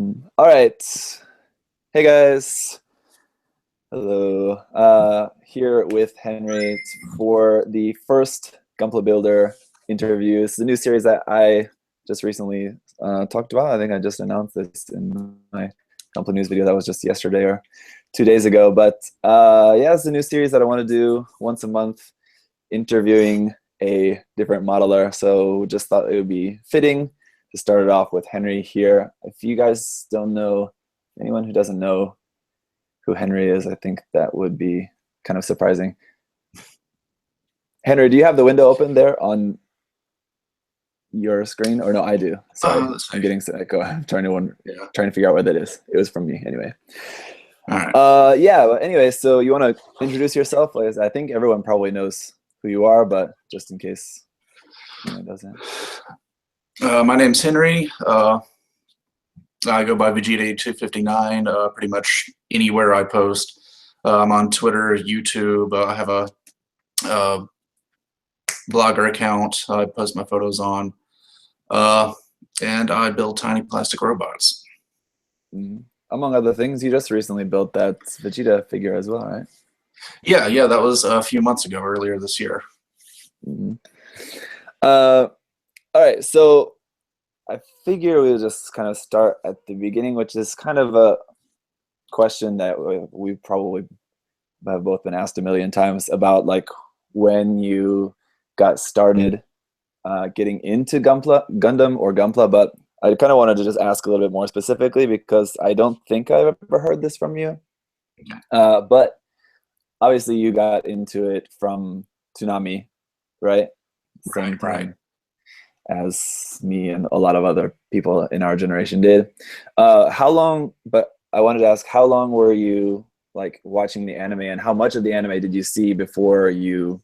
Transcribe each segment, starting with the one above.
All right. Hey guys. Hello. Here with Henry for the first Gunpla Builder interview. It's a new series that I just recently talked about. I think I just announced this in my Gunpla news video that was just yesterday or 2 days ago. But yeah, it's a new series that I want to do once a month, interviewing a different modeler. So just thought it would be fitting to start it off with Henry here. If you guys don't know, anyone who doesn't know who Henry is, I think that would be kind of surprising. Henry, do you have the window open there on your screen? Or no, I do. Sorry, I'm getting echo. I'm trying to figure out what that is. It was from me anyway. All right. Yeah, but anyway, so you want to introduce yourself? Like, I think everyone probably knows who you are, but just in case anyone doesn't. My name's Henry. I go by vegeta8259 pretty much anywhere I post. I'm on Twitter, YouTube. I have a blogger account I post my photos on. And I build tiny plastic robots. Among other things, you just recently built that Vegeta figure as well, right? Yeah, that was a few months ago, earlier this year. All right, so I figure we'll just kind of start at the beginning, which is kind of a question that we probably have both been asked a million times about, like when you got started getting into Gundam or Gunpla, but I kind of wanted to just ask a little bit more specifically because I don't think I've ever heard this from you. But obviously you got into it from Toonami, right? Same time as me and a lot of other people in our generation did. How long, but I wanted to ask, how long were you like watching the anime, and how much of the anime did you see before you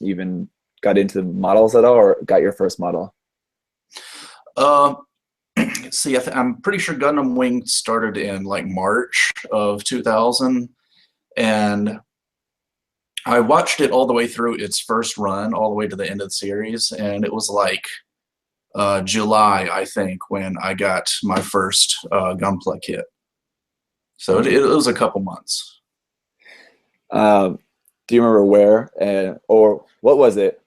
even got into models at all, or got your first model? See, I'm pretty sure Gundam Wing started in like March of 2000, and I watched it all the way through its first run, all the way to the end of the series, and it was like July, I think, when I got my first Gunpla kit. So it was a couple months. Do you remember where or what was it?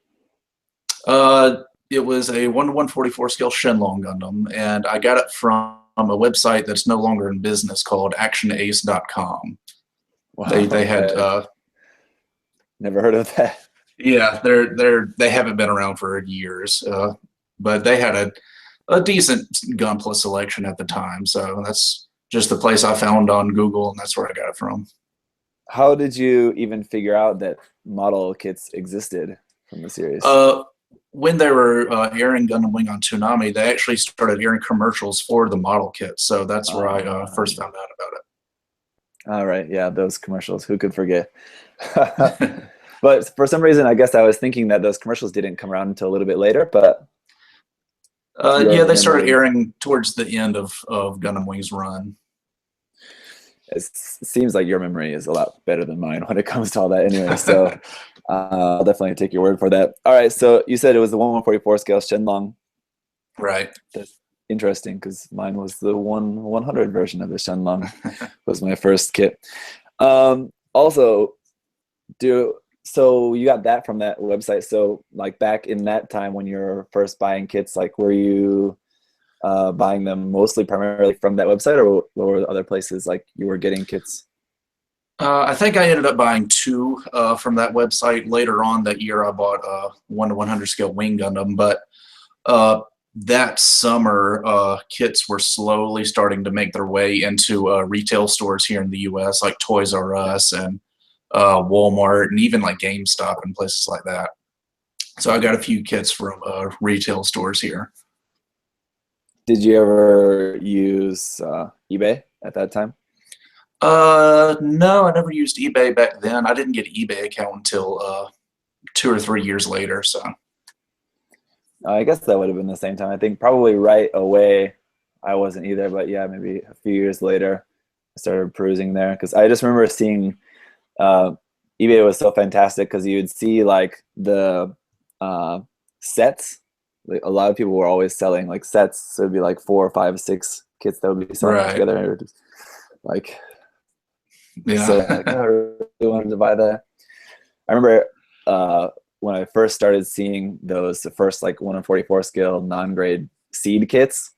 It was a 1:144 scale Shenlong Gundam, and I got it from a website that's no longer in business called actionace.com. Wow, They had never heard of that. Yeah, they haven't been around for years, but they had a decent Gunpla selection at the time, so that's just the place I found on Google, and that's where I got it from. How did you even figure out that model kits existed from the series? When they were airing Gundam Wing on Toonami, they actually started airing commercials for the model kit, so that's where I first found out about it. All right, yeah, those commercials, who could forget? But for some reason, I guess I was thinking that those commercials didn't come around until a little bit later, but yeah, they started airing towards the end of Gundam Wing's run. It seems like your memory is a lot better than mine when it comes to all that anyway, so I'll definitely take your word for that. All right, so you said it was the 1:144 scale Shenlong. Right. That's interesting because mine was the 1/100 version of the Shenlong. Was my first kit. Also, so you got that from that website. So like back in that time when you were first buying kits, like were you buying them mostly primarily from that website, or what were other places like you were getting kits? I think I ended up buying two from that website. Later on that year, I bought a 1:100 scale Wing Gundam, but that summer, kits were slowly starting to make their way into retail stores here in the U.S., like Toys R Us and Walmart, and even like GameStop and places like that. So I got a few kits from retail stores here. Did you ever use eBay at that time? No, I never used eBay back then. I didn't get an eBay account until 2 or 3 years later. So I guess that would have been the same time. I think probably right away I wasn't either, but yeah, maybe a few years later I started perusing there because I just remember seeing eBay was so fantastic because you would see like the sets. Like, a lot of people were always selling like sets, so it'd be like 4, 5, 6 kits that would be selling Right. together. And just, like, Yeah. saying like, oh, I really wanted to buy that. I remember when I first started seeing those, the first like 1 in 44 scale non-grade seed kits,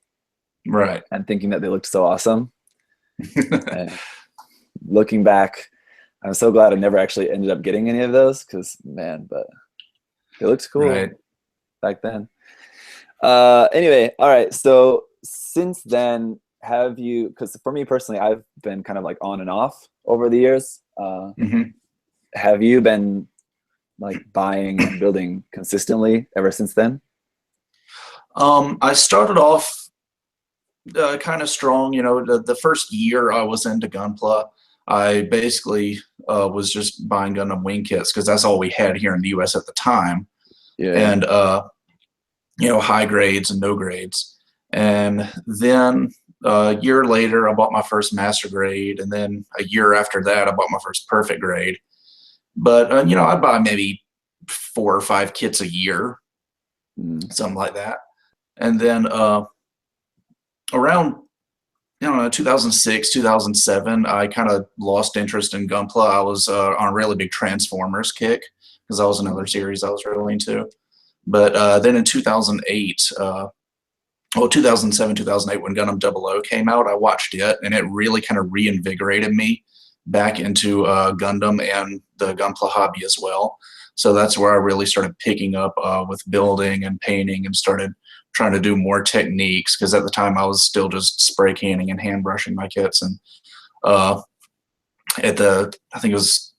Right. and thinking that they looked so awesome. And looking back, I'm so glad I never actually ended up getting any of those, because man, but it looked cool Right. back then. Anyway, all right. So since then, have you? Because for me personally, I've been kind of like on and off over the years. Have you been like buying and building consistently ever since then? I started off kind of strong. You know, the first year I was into Gunpla, I basically was just buying Gundam wing kits because that's all we had here in the U.S. at the time. Yeah. And you know, high grades and no grades. And then a year later, I bought my first master grade, and then a year after that, I bought my first perfect grade. But you know, I'd buy maybe 4 or 5 kits a year, something like that. And then around, I don't know, 2006, 2007, I kind of lost interest in Gunpla. I was on a really big Transformers kick because that was another series I was really into. But then in 2008, 2007, 2008, when Gundam 00 came out, I watched it, and it really kind of reinvigorated me back into Gundam and the Gunpla hobby as well. So that's where I really started picking up with building and painting, and started trying to do more techniques, because at the time I was still just spray canning and hand brushing my kits. And I think it was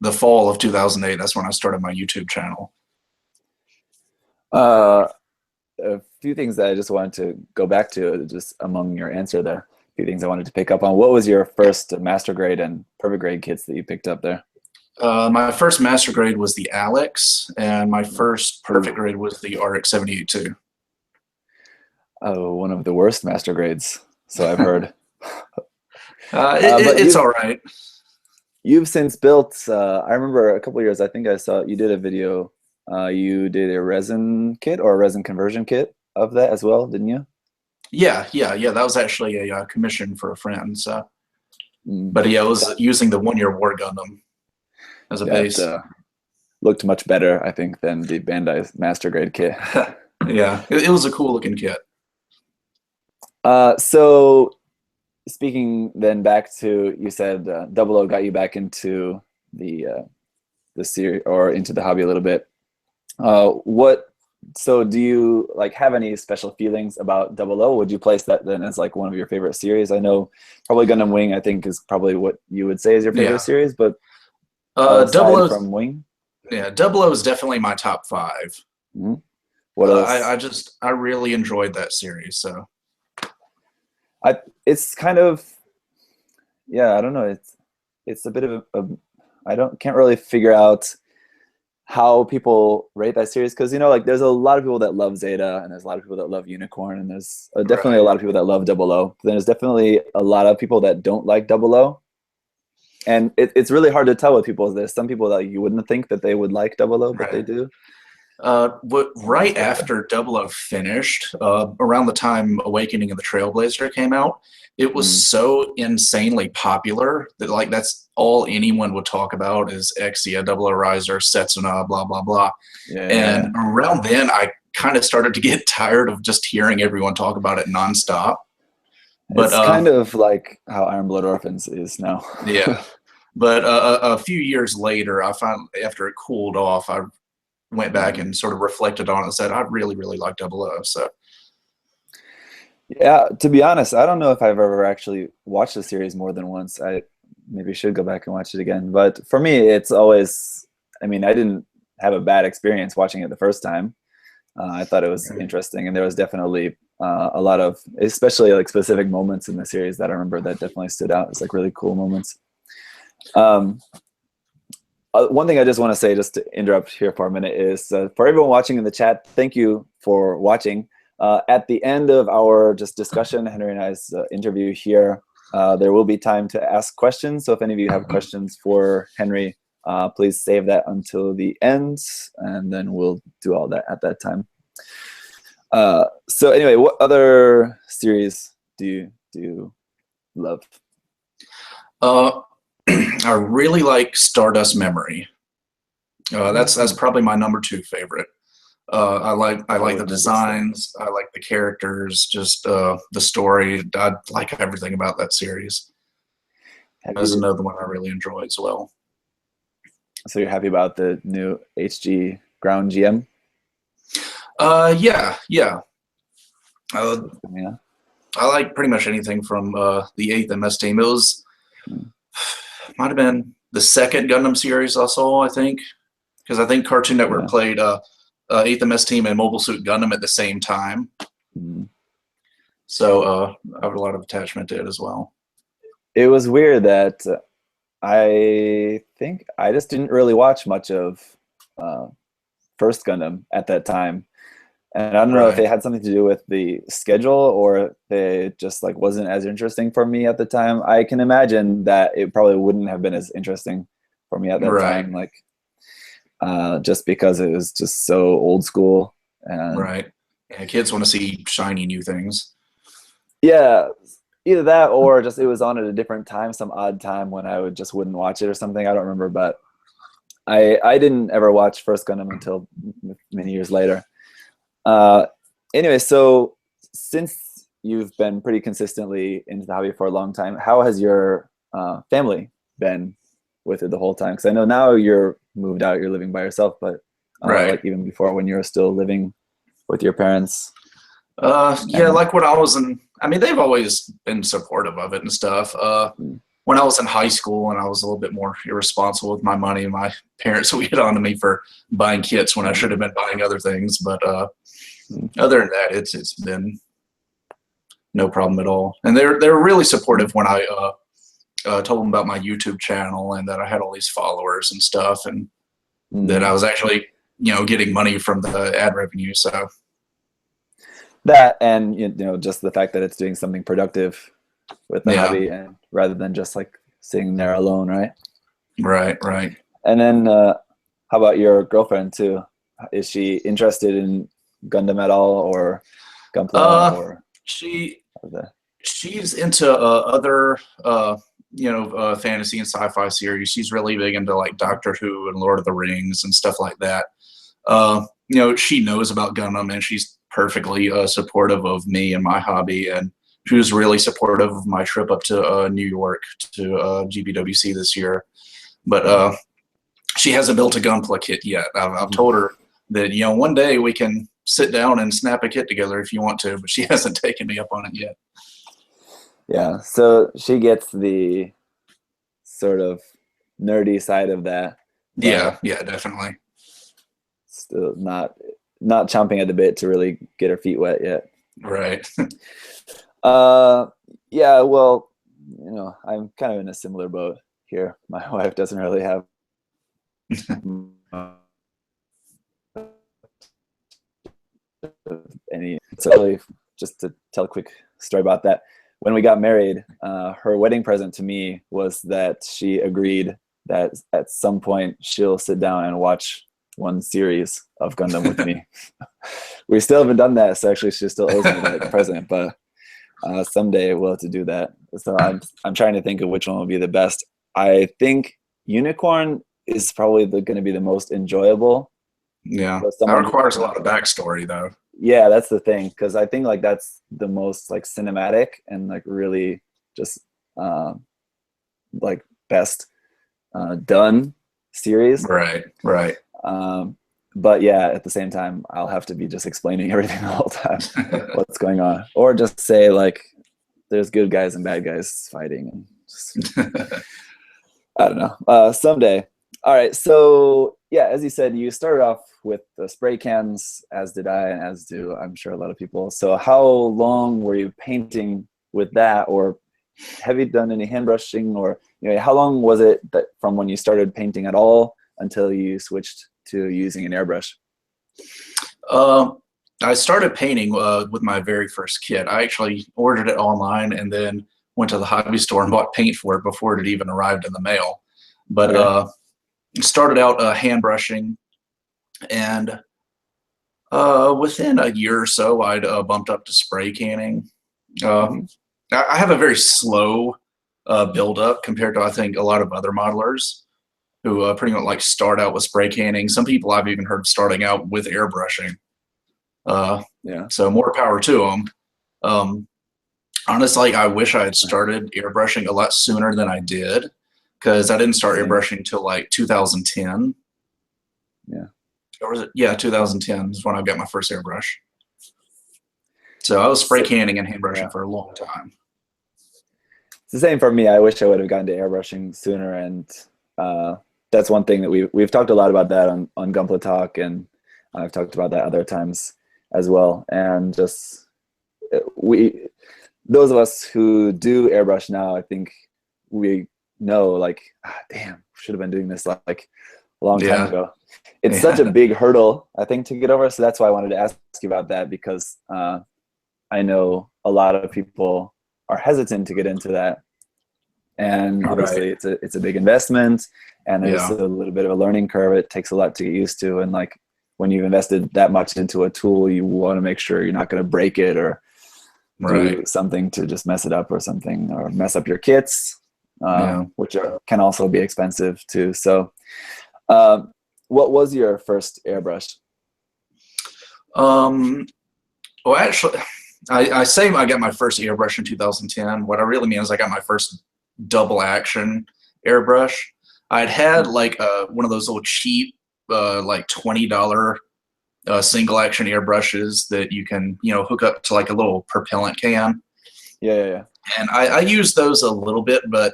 the fall of 2008, that's when I started my YouTube channel. A few things that I just wanted to go back to, just among your answer there. A few things I wanted to pick up on. What was your first master grade and perfect grade kits that you picked up there? My first master grade was the Alex, and my first perfect grade was the RX-78-2. Oh, one of the worst master grades, so I've heard. But But it's all right. You've since built, I remember a couple of years, I think I saw you did a video, you did a resin kit or a resin conversion kit of that as well, didn't you? Yeah. That was actually a commission for a friend. So, but yeah, I was using the 1 Year War Gundam as a base. Looked much better, I think, than the Bandai master grade kit. Yeah, it was a cool looking kit. So speaking then back to, you said 00 got you back into the series, or into the hobby a little bit. So do you like have any special feelings about 00? Would you place that then as like one of your favorite series? I know probably Gundam Wing, I think, is probably what you would say is your favorite series, but aside from Wing? Yeah, 00 is definitely my top 5. Mm-hmm. What else? I really enjoyed that series. So it's kind of, yeah, I don't know. It's a bit of can't really figure out how people rate that series, because like there's a lot of people that love Zeta, and there's a lot of people that love Unicorn, and there's definitely a lot of people that love 00. There's definitely a lot of people that don't like 00, and it's really hard to tell with people. There's some people that you wouldn't think that they would like 00, but they do. Right after 00 finished, around the time Awakening of the Trailblazer came out, it was so insanely popular that like that's all anyone would talk about is Exia, 00 Riser, Setsuna, blah blah blah. And around then, I kind of started to get tired of just hearing everyone talk about it nonstop. But it's kind of like how Iron Blood Orphans is now. Yeah, but a few years later, I found after it cooled off, I went back and sort of reflected on it and said, I really, really like 00. So, yeah, to be honest, I don't know if I've ever actually watched the series more than once. I maybe should go back and watch it again. But for me, it's always, I mean, I didn't have a bad experience watching it the first time. I thought it was interesting, and there was definitely a lot of, especially like specific moments in the series that I remember that definitely stood out. It's like really cool moments. One thing I just want to say, just to interrupt here for a minute, is for everyone watching in the chat, thank you for watching. At the end of our just discussion, Henry and I's interview here, there will be time to ask questions. So if any of you have questions for Henry, please save that until the end, and then we'll do all that at that time. So anyway, what other series do you love? I really like Stardust Memory. That's probably my number 2 favorite. I like the designs. I like the characters. Just the story. I like everything about that series. That's another one I really enjoy as well. So you're happy about the new HG Ground GM? Yeah. Yeah. I like pretty much anything from the 8th MS team. It was might have been the second Gundam series I saw, I think, because I think Cartoon Network played 8th MS team and Mobile Suit Gundam at the same time. So I have a lot of attachment to it as well. It was weird that I think I just didn't really watch much of First Gundam at that time. And I don't know if it had something to do with the schedule or it just like wasn't as interesting for me at the time. I can imagine that it probably wouldn't have been as interesting for me at that time, like just because it was just so old school. And yeah, kids want to see shiny new things. Yeah, either that or just it was on at a different time, some odd time when I just wouldn't watch it or something. I don't remember, but I didn't ever watch First Gundam until many years later. Anyway, so since you've been pretty consistently into the hobby for a long time, how has your family been with it the whole time? Because I know now you're moved out, you're living by yourself, but like even before when you were still living with your parents. Yeah, like when I was in, I mean, they've always been supportive of it and stuff. When I was in high school and I was a little bit more irresponsible with my money, my parents would get on to me for buying kits when I should have been buying other things. But other than that, it's been no problem at all. And they're really supportive when I told them about my YouTube channel and that I had all these followers and stuff, and that I was actually, getting money from the ad revenue. So that, and just the fact that it's doing something productive with the hobby, and rather than just like sitting there alone, right? Right. And then how about your girlfriend too? Is she interested in Gundam at all, or Gunpla, or she's into other fantasy and sci-fi series. She's really big into like Doctor Who and Lord of the Rings and stuff like that. She knows about Gundam, and she's perfectly supportive of me and my hobby, and she was really supportive of my trip up to New York to GBWC this year. But she hasn't built a Gunpla kit yet. I've told her that one day we can sit down and snap a kit together if you want to, but she hasn't taken me up on it yet. Yeah, so she gets the sort of nerdy side of that. Yeah, definitely. Still not chomping at the bit to really get her feet wet yet. Right. Yeah, well, I'm kind of in a similar boat here. My wife doesn't really have any. So really, just to tell a quick story about that. When we got married, her wedding present to me was that she agreed that at some point she'll sit down and watch one series of Gundam with me. We still haven't done that, so actually she still owes me that present, but someday we'll have to do that. So I'm trying to think of which one will be the best. I think Unicorn is probably going to be the most enjoyable. Yeah, that requires a lot of backstory though. Yeah, that's the thing, because I think like that's the most like cinematic and like really just like best done series. Right. But yeah, at the same time, I'll have to be just explaining everything the whole time, what's going on, or just say like, there's good guys and bad guys fighting, and just, I don't know. Someday. All right. So yeah, as you said, you started off with the spray cans, as did I, and as do I'm sure a lot of people. So how long were you painting with that, or have you done any hand brushing, or how long was it that from when you started painting at all until you switched to using an airbrush? I started painting with my very first kit. I actually ordered it online and then went to the hobby store and bought paint for it before it even arrived in the mail. But started out hand brushing, and within a year or so, I'd bumped up to spray canning. I have a very slow build up compared to I think a lot of other modelers who pretty much like start out with spray canning. Some people I've even heard starting out with airbrushing. Yeah. So more power to them. Honestly, I wish I had started airbrushing a lot sooner than I did, because I didn't start airbrushing until like 2010. Yeah. Or was it? Yeah, 2010 is when I got my first airbrush. So I was spray canning and hand brushing for a long time. It's the same for me. I wish I would have gotten to airbrushing sooner, and that's one thing that we've talked a lot about that on Gunpla Talk, and I've talked about that other times as well. And just those of us who do airbrush now, I think we know, like, damn, should have been doing this like a long time ago. It's such a big hurdle, I think, to get over. So that's why I wanted to ask you about that, because I know a lot of people are hesitant to get into that, and obviously it's a big investment, and there's a little bit of a learning curve. It takes a lot to get used to, and like when you've invested that much into a tool, you want to make sure you're not going to break it or do something to just mess it up or something, or mess up your kits, which can also be expensive too. So what was your first airbrush? Well, actually, I say I got my first airbrush in 2010. What I really mean is I got my first double action airbrush. I'd had like one of those little cheap, like $20 single action airbrushes that you can, hook up to like a little propellant can. Yeah. And I used those a little bit, but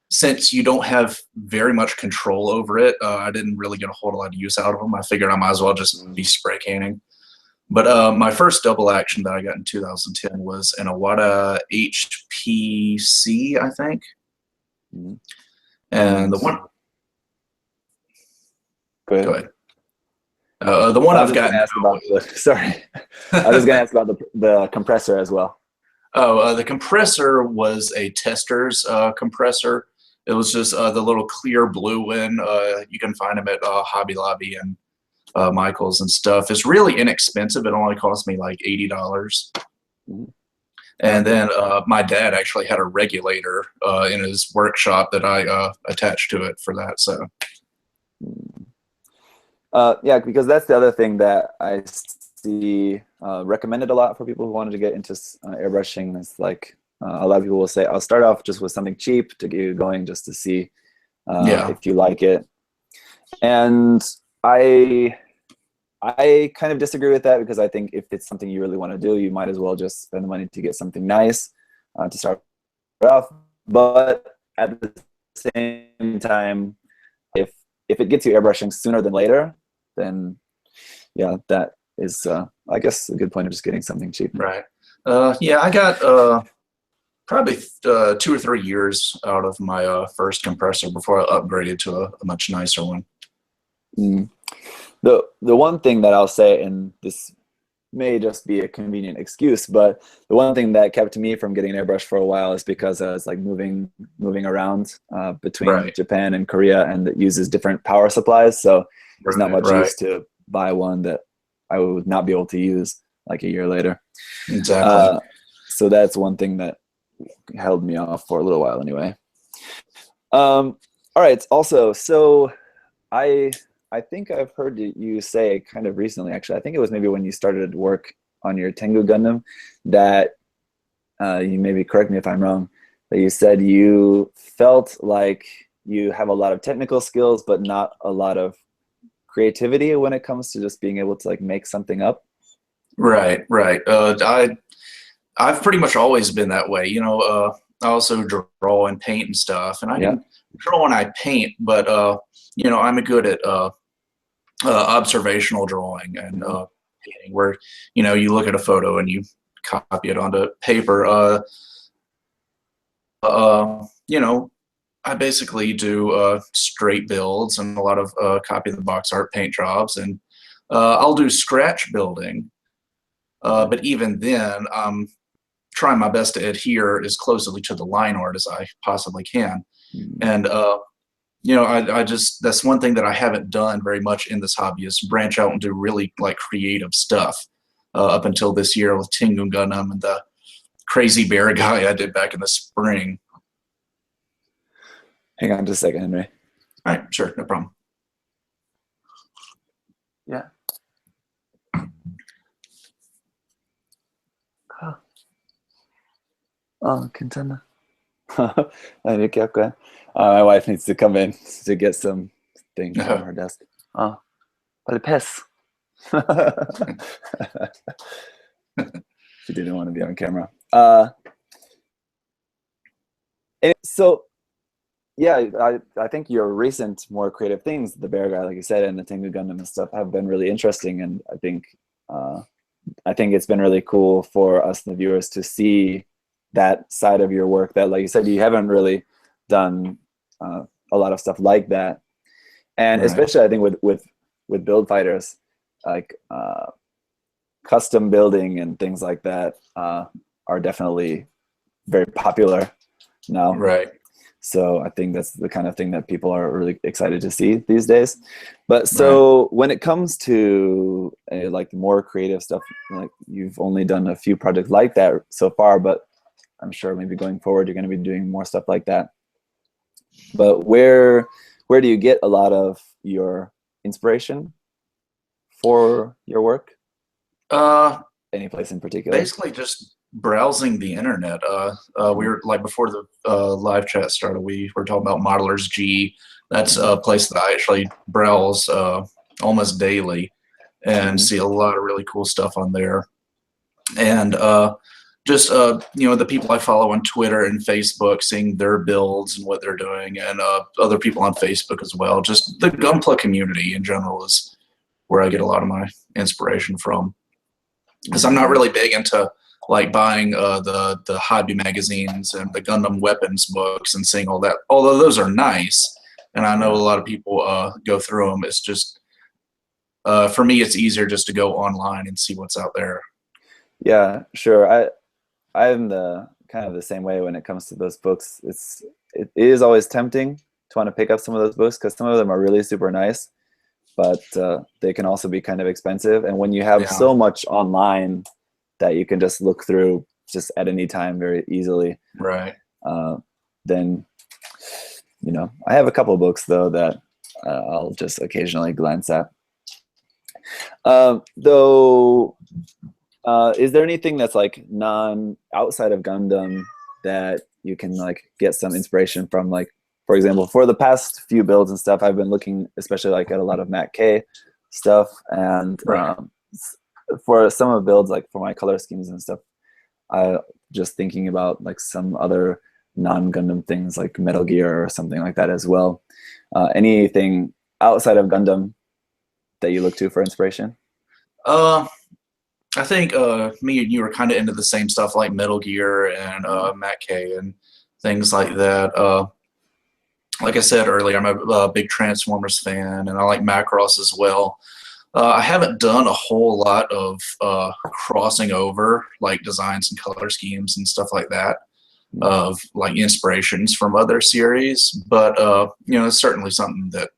since you don't have very much control over it, I didn't really get a whole lot of use out of them. I figured I might as well just be spray canning. But my first double action that I got in 2010 was an Iwata HPC, I think. Mm-hmm. And the one... Go ahead. Go ahead. The one I've gotten... Sorry. I was going to ask about the compressor as well. Oh, the compressor was a Tester's compressor. It was just the little clear blue one. You can find them at Hobby Lobby and Michael's and stuff. It's really inexpensive. It only cost me like $80. Mm-hmm. And then my dad actually had a regulator in his workshop that I attached to it for that. So, yeah, because that's the other thing that I see recommended a lot for people who wanted to get into airbrushing. It's like a lot of people will say, I'll start off just with something cheap to get you going, just to see if you like it. And I kind of disagree with that, because I think if it's something you really want to do, you might as well just spend the money to get something nice to start off. But at the same time, if it gets you airbrushing sooner than later, then yeah, that is I guess a good point of just getting something cheap. Right. Yeah, I got probably 2 or 3 years out of my first compressor before I upgraded to a much nicer one. Mm. The one thing that I'll say, and this may just be a convenient excuse, but the one thing that kept me from getting an airbrush for a while is because I was like moving around between Japan and Korea, and it uses different power supplies. So there's not much use to buy one that I would not be able to use like a year later. Exactly. So that's one thing that held me off for a little while anyway. All right. Also, so I think I've heard you say kind of recently, actually, I think it was maybe when you started work on your Tengu Gundam, that you maybe correct me if I'm wrong, that you said you felt like you have a lot of technical skills, but not a lot of creativity when it comes to just being able to like make something up. Right. I've pretty much always been that way. I also draw and paint and stuff, and I can draw and I paint, but I'm good at observational drawing and painting, where you look at a photo and you copy it onto paper. I basically do straight builds and a lot of copy the box art paint jobs, and I'll do scratch building. But even then, I'm trying my best to adhere as closely to the line art as I possibly can. And I just, that's one thing that I haven't done very much in this hobby, is branch out and do really like creative stuff up until this year with Tengu Gundam and the crazy bear guy I did back in the spring. Hang on just a second, Henry. All right, sure, no problem. Yeah. Oh, contender. And you kept going. My wife needs to come in to get some things from her desk. Oh, but piss. She didn't want to be on camera. So, yeah, I think your recent, more creative things, the bear guy, like you said, and the Tengu Gundam and stuff, have been really interesting, and I think it's been really cool for us, the viewers, to see that side of your work. That, like you said, you haven't really done a lot of stuff like that, and Right. especially I think with build fighters, like custom building and things like that are definitely very popular now. Right. So I think that's the kind of thing that people are really excited to see these days. But so when it comes to like more creative stuff, like you've only done a few projects like that so far, but I'm sure maybe going forward you're going to be doing more stuff like that. But where do you get a lot of your inspiration for your work? Any place in particular? Basically just browsing the internet. We were like, before the live chat started, we were talking about Modelers G. That's a place that I actually browse almost daily and see a lot of really cool stuff on there. And just the people I follow on Twitter and Facebook, seeing their builds and what they're doing, and other people on Facebook as well. Just the Gunpla community in general is where I get a lot of my inspiration from. Because I'm not really big into like buying the hobby magazines and the Gundam weapons books and seeing all that. Although those are nice, and I know a lot of people go through them. It's just for me, it's easier just to go online and see what's out there. Yeah, sure. I'm the kind of the same way when it comes to those books. It is always tempting to want to pick up some of those books because some of them are really super nice, but they can also be kind of expensive. And when you have so much online that you can just look through just at any time very easily, right? Then, I have a couple of books though that I'll just occasionally glance at. Though, is there anything that's like outside of Gundam that you can like get some inspiration from? Like, for example, for the past few builds and stuff, I've been looking especially like at a lot of Matt K stuff, and for some of the builds, like for my color schemes and stuff, I just thinking about like some other non-Gundam things like Metal Gear or something like that as well. Anything outside of Gundam that you look to for inspiration? I think me and you are kind of into the same stuff, like Metal Gear and Matt K and things like that. Like I said earlier, I'm a big Transformers fan, and I like Macross as well. I haven't done a whole lot of crossing over like designs and color schemes and stuff like that, of like inspirations from other series, but it's certainly something that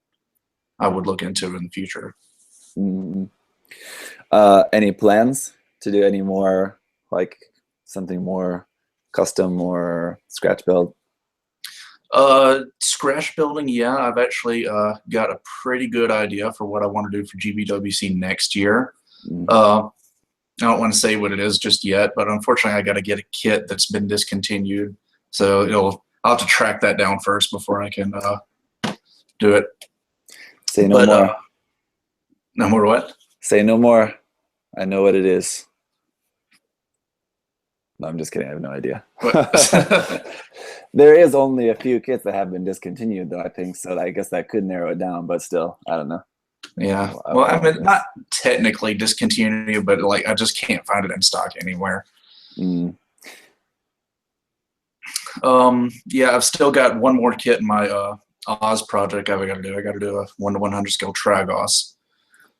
I would look into in the future. Any plans to do any more, like something more custom or scratch build? Scratch building, yeah. I've actually got a pretty good idea for what I want to do for GBWC next year. I don't want to say what it is just yet, but unfortunately I got to get a kit that's been discontinued, so I'll have to track that down first before I can do it. Say no more. No more what? Say no more. I know what it is. No, I'm just kidding. I have no idea. There is only a few kits that have been discontinued, though, I think. So I guess that could narrow it down, but still, I don't know. Yeah. Well, I mean, not technically discontinued, but like I just can't find it in stock anywhere. Yeah, I've still got one more kit in my Oz project I've got to do. I got to do a 1/100 scale Tragos.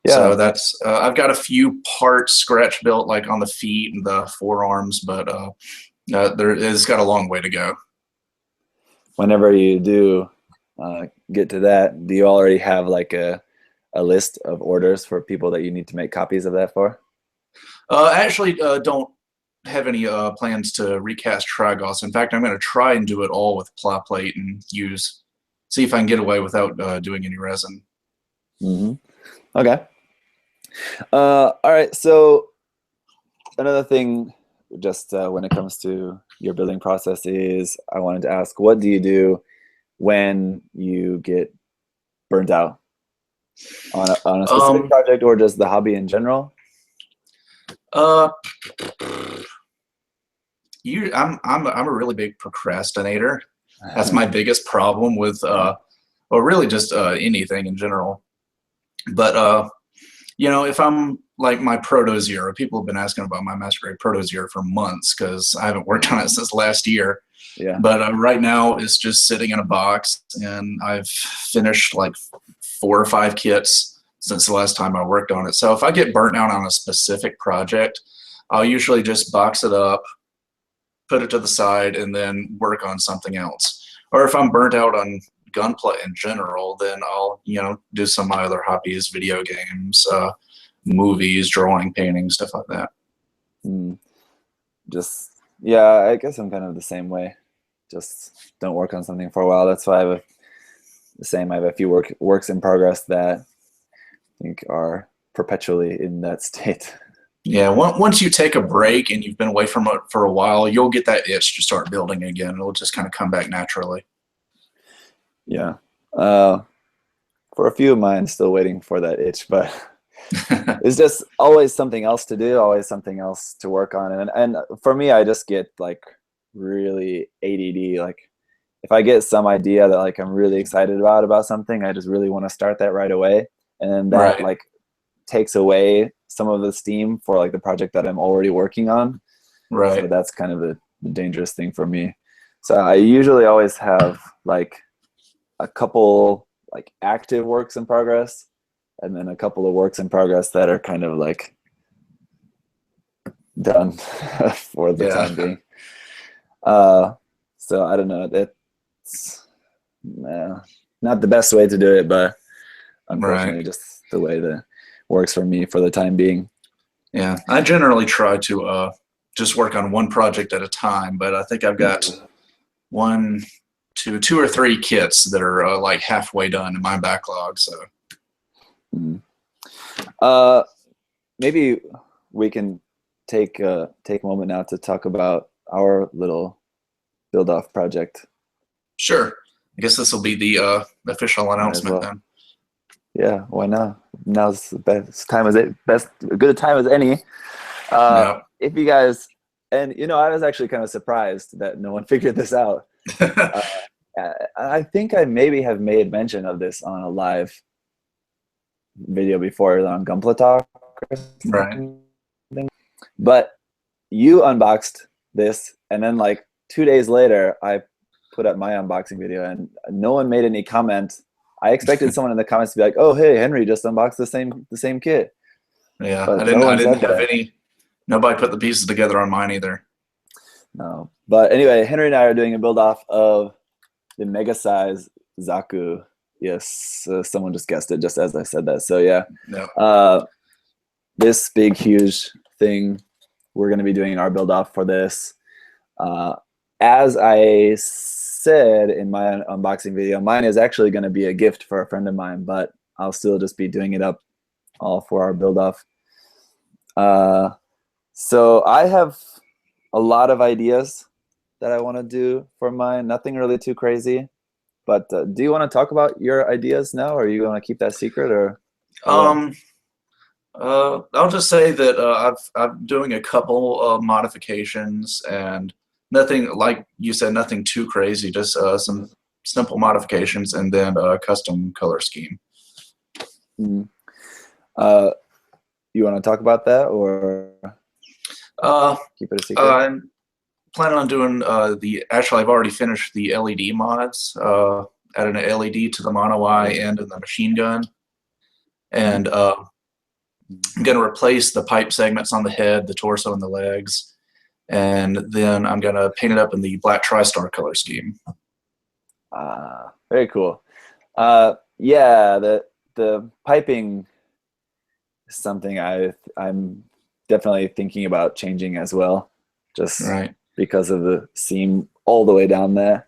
Yeah. So that's I've got a few parts scratch built like on the feet and the forearms, but it's got a long way to go. Whenever you do get to that, do you already have like a list of orders for people that you need to make copies of that for? Actually, don't have any plans to recast Trigos. In fact, I'm going to try and do it all with ply plate and see if I can get away without doing any resin. Okay. All right. So another thing, just when it comes to your building process, is I wanted to ask, what do you do when you get burnt out on a specific project, or just the hobby in general? I'm a really big procrastinator. That's my biggest problem with well, really just anything in general. But you know, if I'm like my Proto Zero, people have been asking about my Master Grade Proto Zero for months because I haven't worked on it since last year. Yeah. But right now it's just sitting in a box, and I've finished like 4 or 5 kits since the last time I worked on it. So if I get burnt out on a specific project, I'll usually just box it up, put it to the side, and then work on something else. Or if I'm burnt out on Gunpla in general, then I'll, you know, do some of my other hobbies, video games, movies, drawing, painting, stuff like that. Just, yeah, I guess I'm kind of the same way. Just don't work on something for a while. That's why I have the same. I have a few works in progress that I think are perpetually in that state. Yeah, once you take a break and you've been away from it for a while, you'll get that itch to start building again. It'll just kind of come back naturally. Yeah. For a few of mine, still waiting for that itch, but it's just always something else to do, always something else to work on. And for me, I just get like really ADD. Like if I get some idea that like I'm really excited about something, I just really want to start that right away. And then that like takes away some of the steam for like the project that I'm already working on. Right. So that's kind of the dangerous thing for me. So I usually always have like a couple like active works in progress, and then a couple of works in progress that are kind of like done for the time being. So I don't know, that's not the best way to do it, but unfortunately just the way that works for me for the time being. Yeah, I generally try to just work on one project at a time, but I think I've got 2 or 3 kits that are like halfway done in my backlog. So maybe we can take a moment now to talk about our little build-off project. Sure. I guess this will be the official announcement then. Yeah, why not? Now's the best time as good a time as any. If you guys, and you know, I was actually kind of surprised that no one figured this out. I think I maybe have made mention of this on a live video before on Gunpla Talk or something. But you unboxed this, and then like 2 days later, I put up my unboxing video, and no one made any comment. I expected someone in the comments to be like, "Oh, hey, Henry just unboxed the same kit." Yeah, but I didn't have any. Nobody put the pieces together on mine either. No, but anyway, Henry and I are doing a build off of the mega size Zaku. Yes, someone just guessed it just as I said that. So yeah, this big, huge thing, we're going to be doing our build off for this. As I said in my unboxing video, mine is actually going to be a gift for a friend of mine, but I'll still just be doing it up all for our build off. So I have a lot of ideas that I want to do for mine. Nothing really too crazy, but do you want to talk about your ideas now, or are you going to keep that secret, or? I'll just say that I'm doing a couple modifications, and nothing, like you said, nothing too crazy, just some simple modifications, and then a custom color scheme. You want to talk about that, or keep it a secret? I'm planning on doing actually I've already finished the LED mods, adding an LED to the mono eye and in the machine gun, and I'm going to replace the pipe segments on the head, the torso, and the legs, and then I'm going to paint it up in the black TriStar color scheme. Very cool. Yeah, the piping is something I'm definitely thinking about changing as well. just Right. because of the seam all the way down there.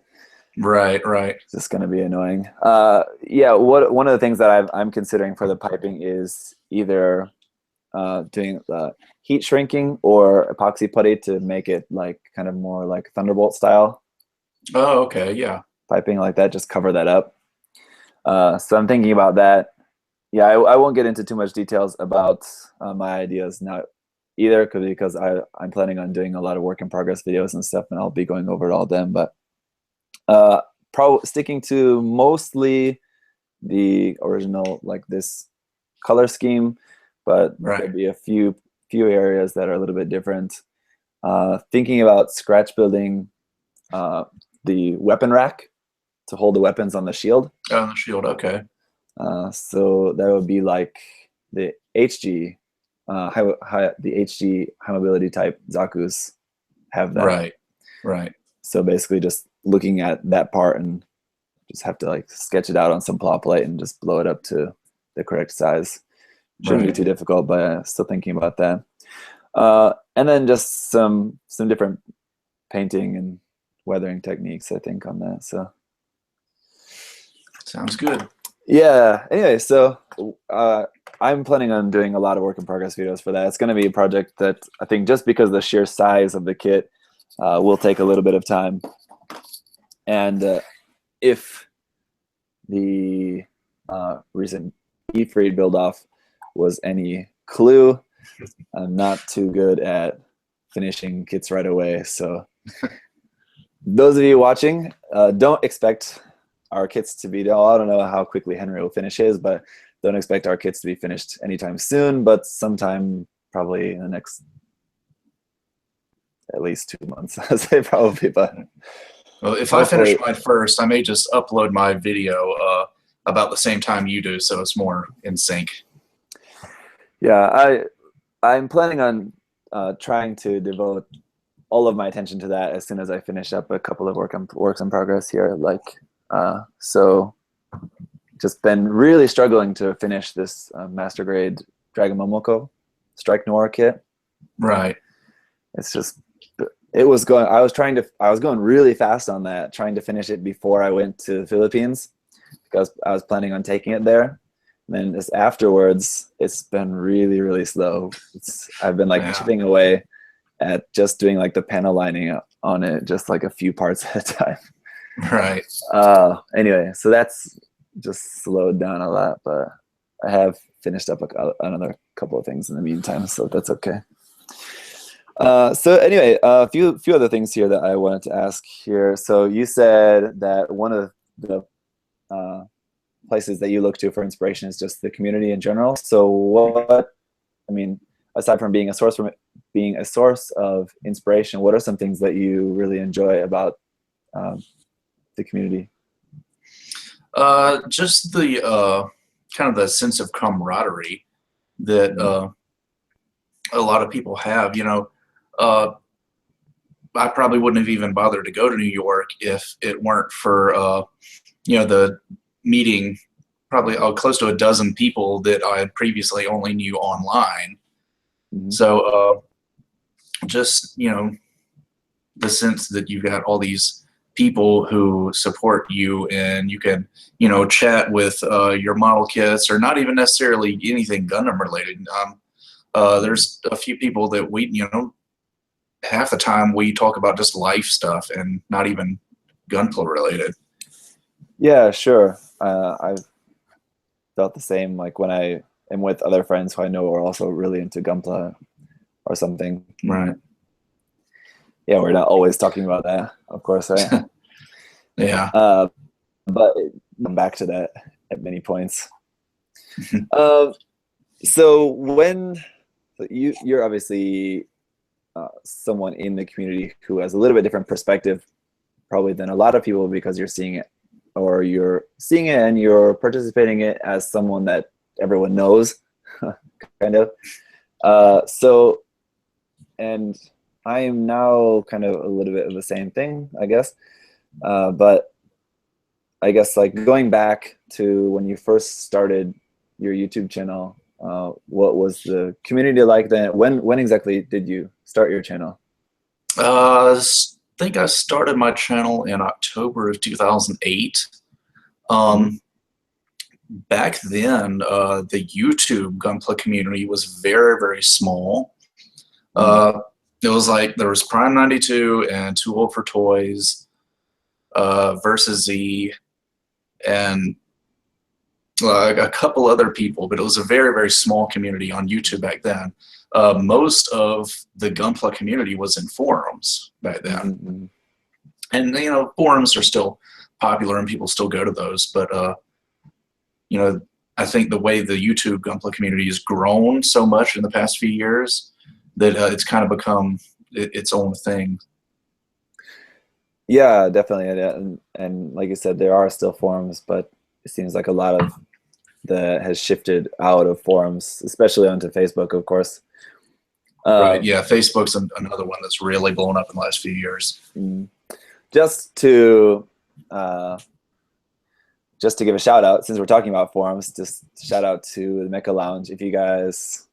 Right. It's just going to be annoying. Yeah, one of the things that I'm considering for the piping is either doing heat shrinking or epoxy putty to make it like kind of more like Thunderbolt style Oh, okay. Yeah. piping like that, just cover that up. So I'm thinking about that. Yeah, I won't get into too much details about my ideas now either, because I'm planning on doing a lot of work in progress videos and stuff, and I'll be going over all of them. But probably sticking to mostly the original, like this color scheme, but there'll be a few areas that are a little bit different. Thinking about scratch building the weapon rack to hold the weapons on the shield. Oh, the shield. Okay. So that would be like the HG, the HG high mobility type Zakus have that. Right. So basically, just looking at that part and just have to like sketch it out on some plot plate and just blow it up to the correct size. Shouldn't be too difficult, but still thinking about that. And then just some different painting and weathering techniques, I think, on that. So sounds good. Yeah. Anyway, so I'm planning on doing a lot of work in progress videos for that. It's going to be a project that I think, just because of the sheer size of the kit, will take a little bit of time. And if the recent E3 build-off was any clue, I'm not too good at finishing kits right away. So those of you watching, don't expect our kits to be, I don't know how quickly Henry will finish his, but don't expect our kits to be finished anytime soon, but sometime probably in the next at least 2 months, I'd say probably. But well, if I finish mine first, I may just upload my video about the same time you do, so it's more in sync. Yeah, I'm planning on trying to devote all of my attention to that as soon as I finish up a couple of works in progress here. So just been really struggling to finish this master grade Dragon Momoko Strike Noir kit. Right. It's just, I was going really fast on that, trying to finish it before I went to the Philippines, because I was planning on taking it there. And then just afterwards, it's been really, really slow. I've been like chipping away at just doing like the panel lining on it, just like a few parts at a time. Right. Anyway, so that's just slowed down a lot, but I have finished up another couple of things in the meantime, so that's okay. So anyway, a few other things here that I wanted to ask here. So you said that one of the places that you look to for inspiration is just the community in general. So what, I mean, aside from being a source of inspiration, what are some things that you really enjoy about the community? Just the kind of the sense of camaraderie that a lot of people have. You know, I probably wouldn't have even bothered to go to New York if it weren't for you know, the meeting probably close to a dozen people that I previously only knew online. So just, you know, the sense that you've got all these people who support you, and you can, you know, chat with your model kits, or not even necessarily anything Gundam related. There's a few people that we, you know, half the time we talk about just life stuff and not even Gunpla related. Yeah, sure. I've felt the same, like when I am with other friends who I know are also really into Gunpla or something. Right. Yeah, we're not always talking about that, of course, right? Yeah. But come back to that at many points. So when you're obviously someone in the community who has a little bit different perspective probably than a lot of people, because you're seeing it and you're participating in it as someone that everyone knows, kind of. So, and I am now kind of a little bit of the same thing, I guess. But I guess like going back to when you first started your YouTube channel, what was the community like then? When exactly did you start your channel? think I started my channel in October of 2008. Mhm. Back then, the YouTube Gunpla community was very, very small. Mm. It was like there was Prime 92 and Too Old for Toys, versus Z, and a couple other people, but it was a very, very small community on YouTube back then. Most of the Gunpla community was in forums back then. Mm-hmm. And, forums are still popular and people still go to those, but, I think the way the YouTube Gunpla community has grown so much in the past few years that it's kind of become its own thing. Yeah, definitely. And like you said, there are still forums, but it seems like a lot of that has shifted out of forums, especially onto Facebook, of course. Right. Yeah. Facebook's another one that's really blown up in the last few years. Just to give a shout out, since we're talking about forums, just shout out to the Mecha Lounge. If you guys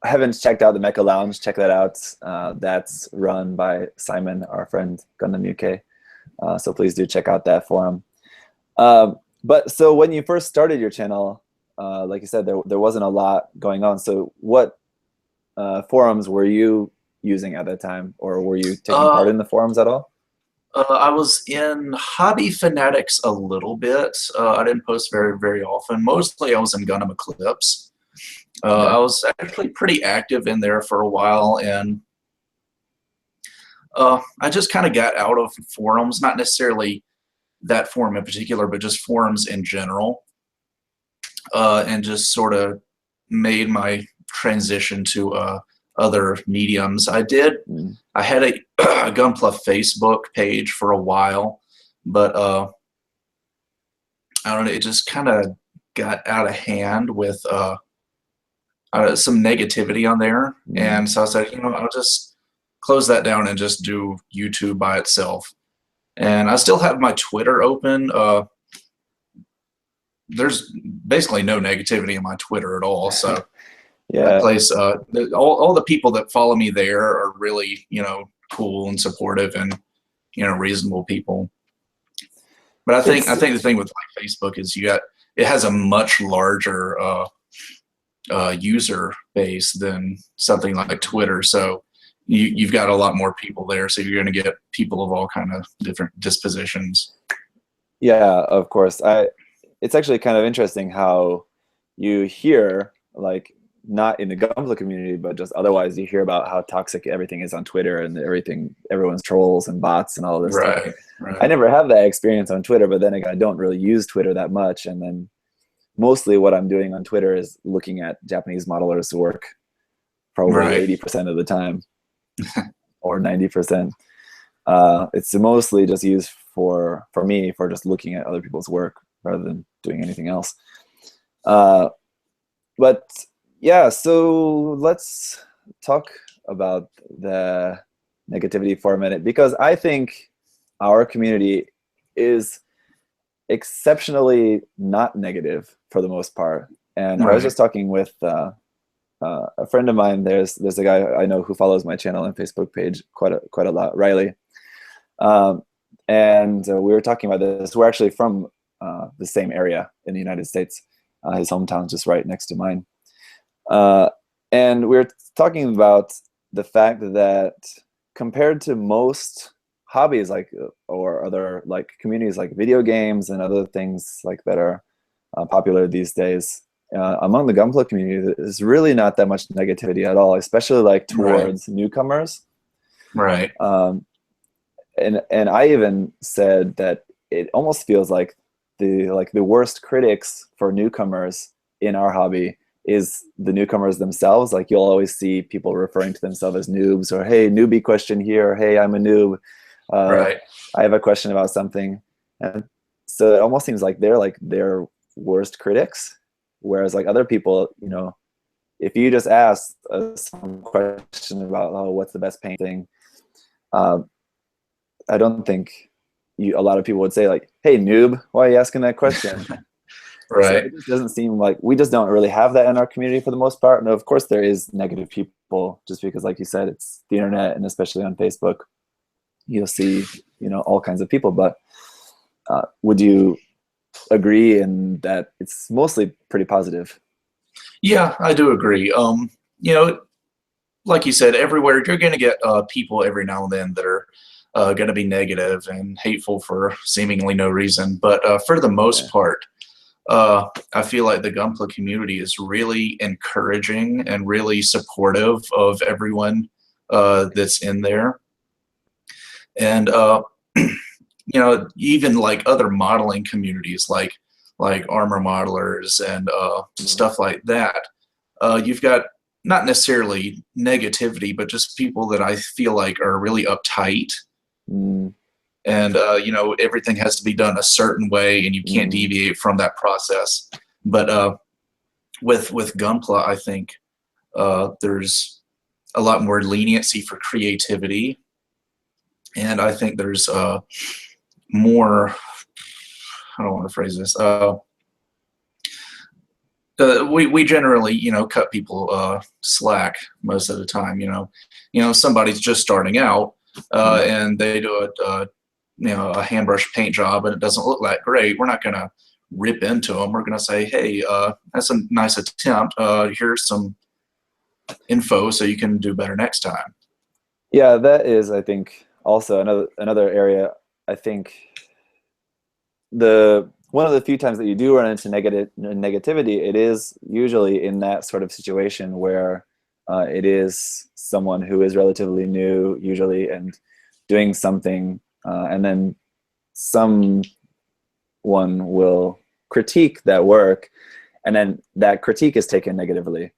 haven't checked out the Mecha Lounge, check that out. That's run by Simon, our friend Gundam UK. So please do check out that forum. But so when you first started your channel, like you said, there wasn't a lot going on. So what forums were you using at that time, or were you taking part in the forums at all? I was in Hobby Fanatics a little bit. I didn't post very, very often. Mostly I was in Gundam Eclipse. Okay. I was actually pretty active in there for a while, and I just kind of got out of forums, not necessarily that forum in particular, but just forums in general, and just sort of made my transition to other mediums. I had a Gunpla Facebook page for a while, but I don't know, it just kind of got out of hand with some negativity on there. And so I said, I'll just close that down and just do YouTube by itself. And I still have my Twitter open. There's basically no negativity in my Twitter at all. So Yeah. that place, all the people that follow me there are really, cool and supportive and, reasonable people. But I think the thing with like Facebook is it has a much larger user base than something like Twitter. So you've got a lot more people there. So you're going to get people of all kind of different dispositions. Yeah, of course. It's actually kind of interesting how you hear, like, not in the Gunpla community, but just otherwise, you hear about how toxic everything is on Twitter and everyone's trolls and bots and all this stuff. Right. I never have that experience on Twitter, but then again, I don't really use Twitter that much. And then mostly what I'm doing on Twitter is looking at Japanese modelers' work, probably 80% of the time, or 90%. It's mostly just used for me for just looking at other people's work rather than doing anything else. But yeah, so let's talk about the negativity for a minute, because I think our community is exceptionally not negative for the most part. And I was just talking with a friend of mine. There's a guy I know who follows my channel and Facebook page quite a lot, Riley. And we were talking about this. We're actually from the same area in the United States. His hometown's just right next to mine. And we were talking about the fact that compared to most hobbies, like or other like communities like video games and other things like that are popular these days, among the Gunpla community, there's really not that much negativity at all, especially like towards newcomers. Right. And I even said that it almost feels like the worst critics for newcomers in our hobby is the newcomers themselves. Like, you'll always see people referring to themselves as noobs, or hey, newbie question here, or hey, I'm a noob. I have a question about something. And so it almost seems like they're their worst critics, whereas like other people, if you just ask some question about, oh, what's the best paint thing, I don't think a lot of people would say like, hey, noob, why are you asking that question? So it just doesn't seem like, we just don't really have that in our community for the most part. And of course there is negative people people, just because, like you said, it's the internet, and especially on Facebook, you'll see, you know, all kinds of people. But would you agree in that it's mostly pretty positive? Yeah, I do agree. You know, like you said, everywhere you're going to get people every now and then that are going to be negative and hateful for seemingly no reason. But for the most part, I feel like the Gunpla community is really encouraging and really supportive of everyone that's in there. And you know, even like other modeling communities, like armor modelers and stuff like that. You've got not necessarily negativity, but just people that I feel like are really uptight. And you know, everything has to be done a certain way, and you can't deviate from that process. But with Gunpla, I think there's a lot more leniency for creativity, and I think there's more. I don't want to phrase this. We generally, you know, cut people slack most of the time. You know, somebody's just starting out and they do you know, a hand brush paint job and it doesn't look that great. We're not going to rip into them. We're going to say, hey, that's a nice attempt. Here's some info so you can do better next time. Yeah, that is, I think, also another area. I think one of the few times that you do run into negativity, it is usually in that sort of situation where it is someone who is relatively new, usually, and doing something, and then someone will critique that work, and then that critique is taken negatively.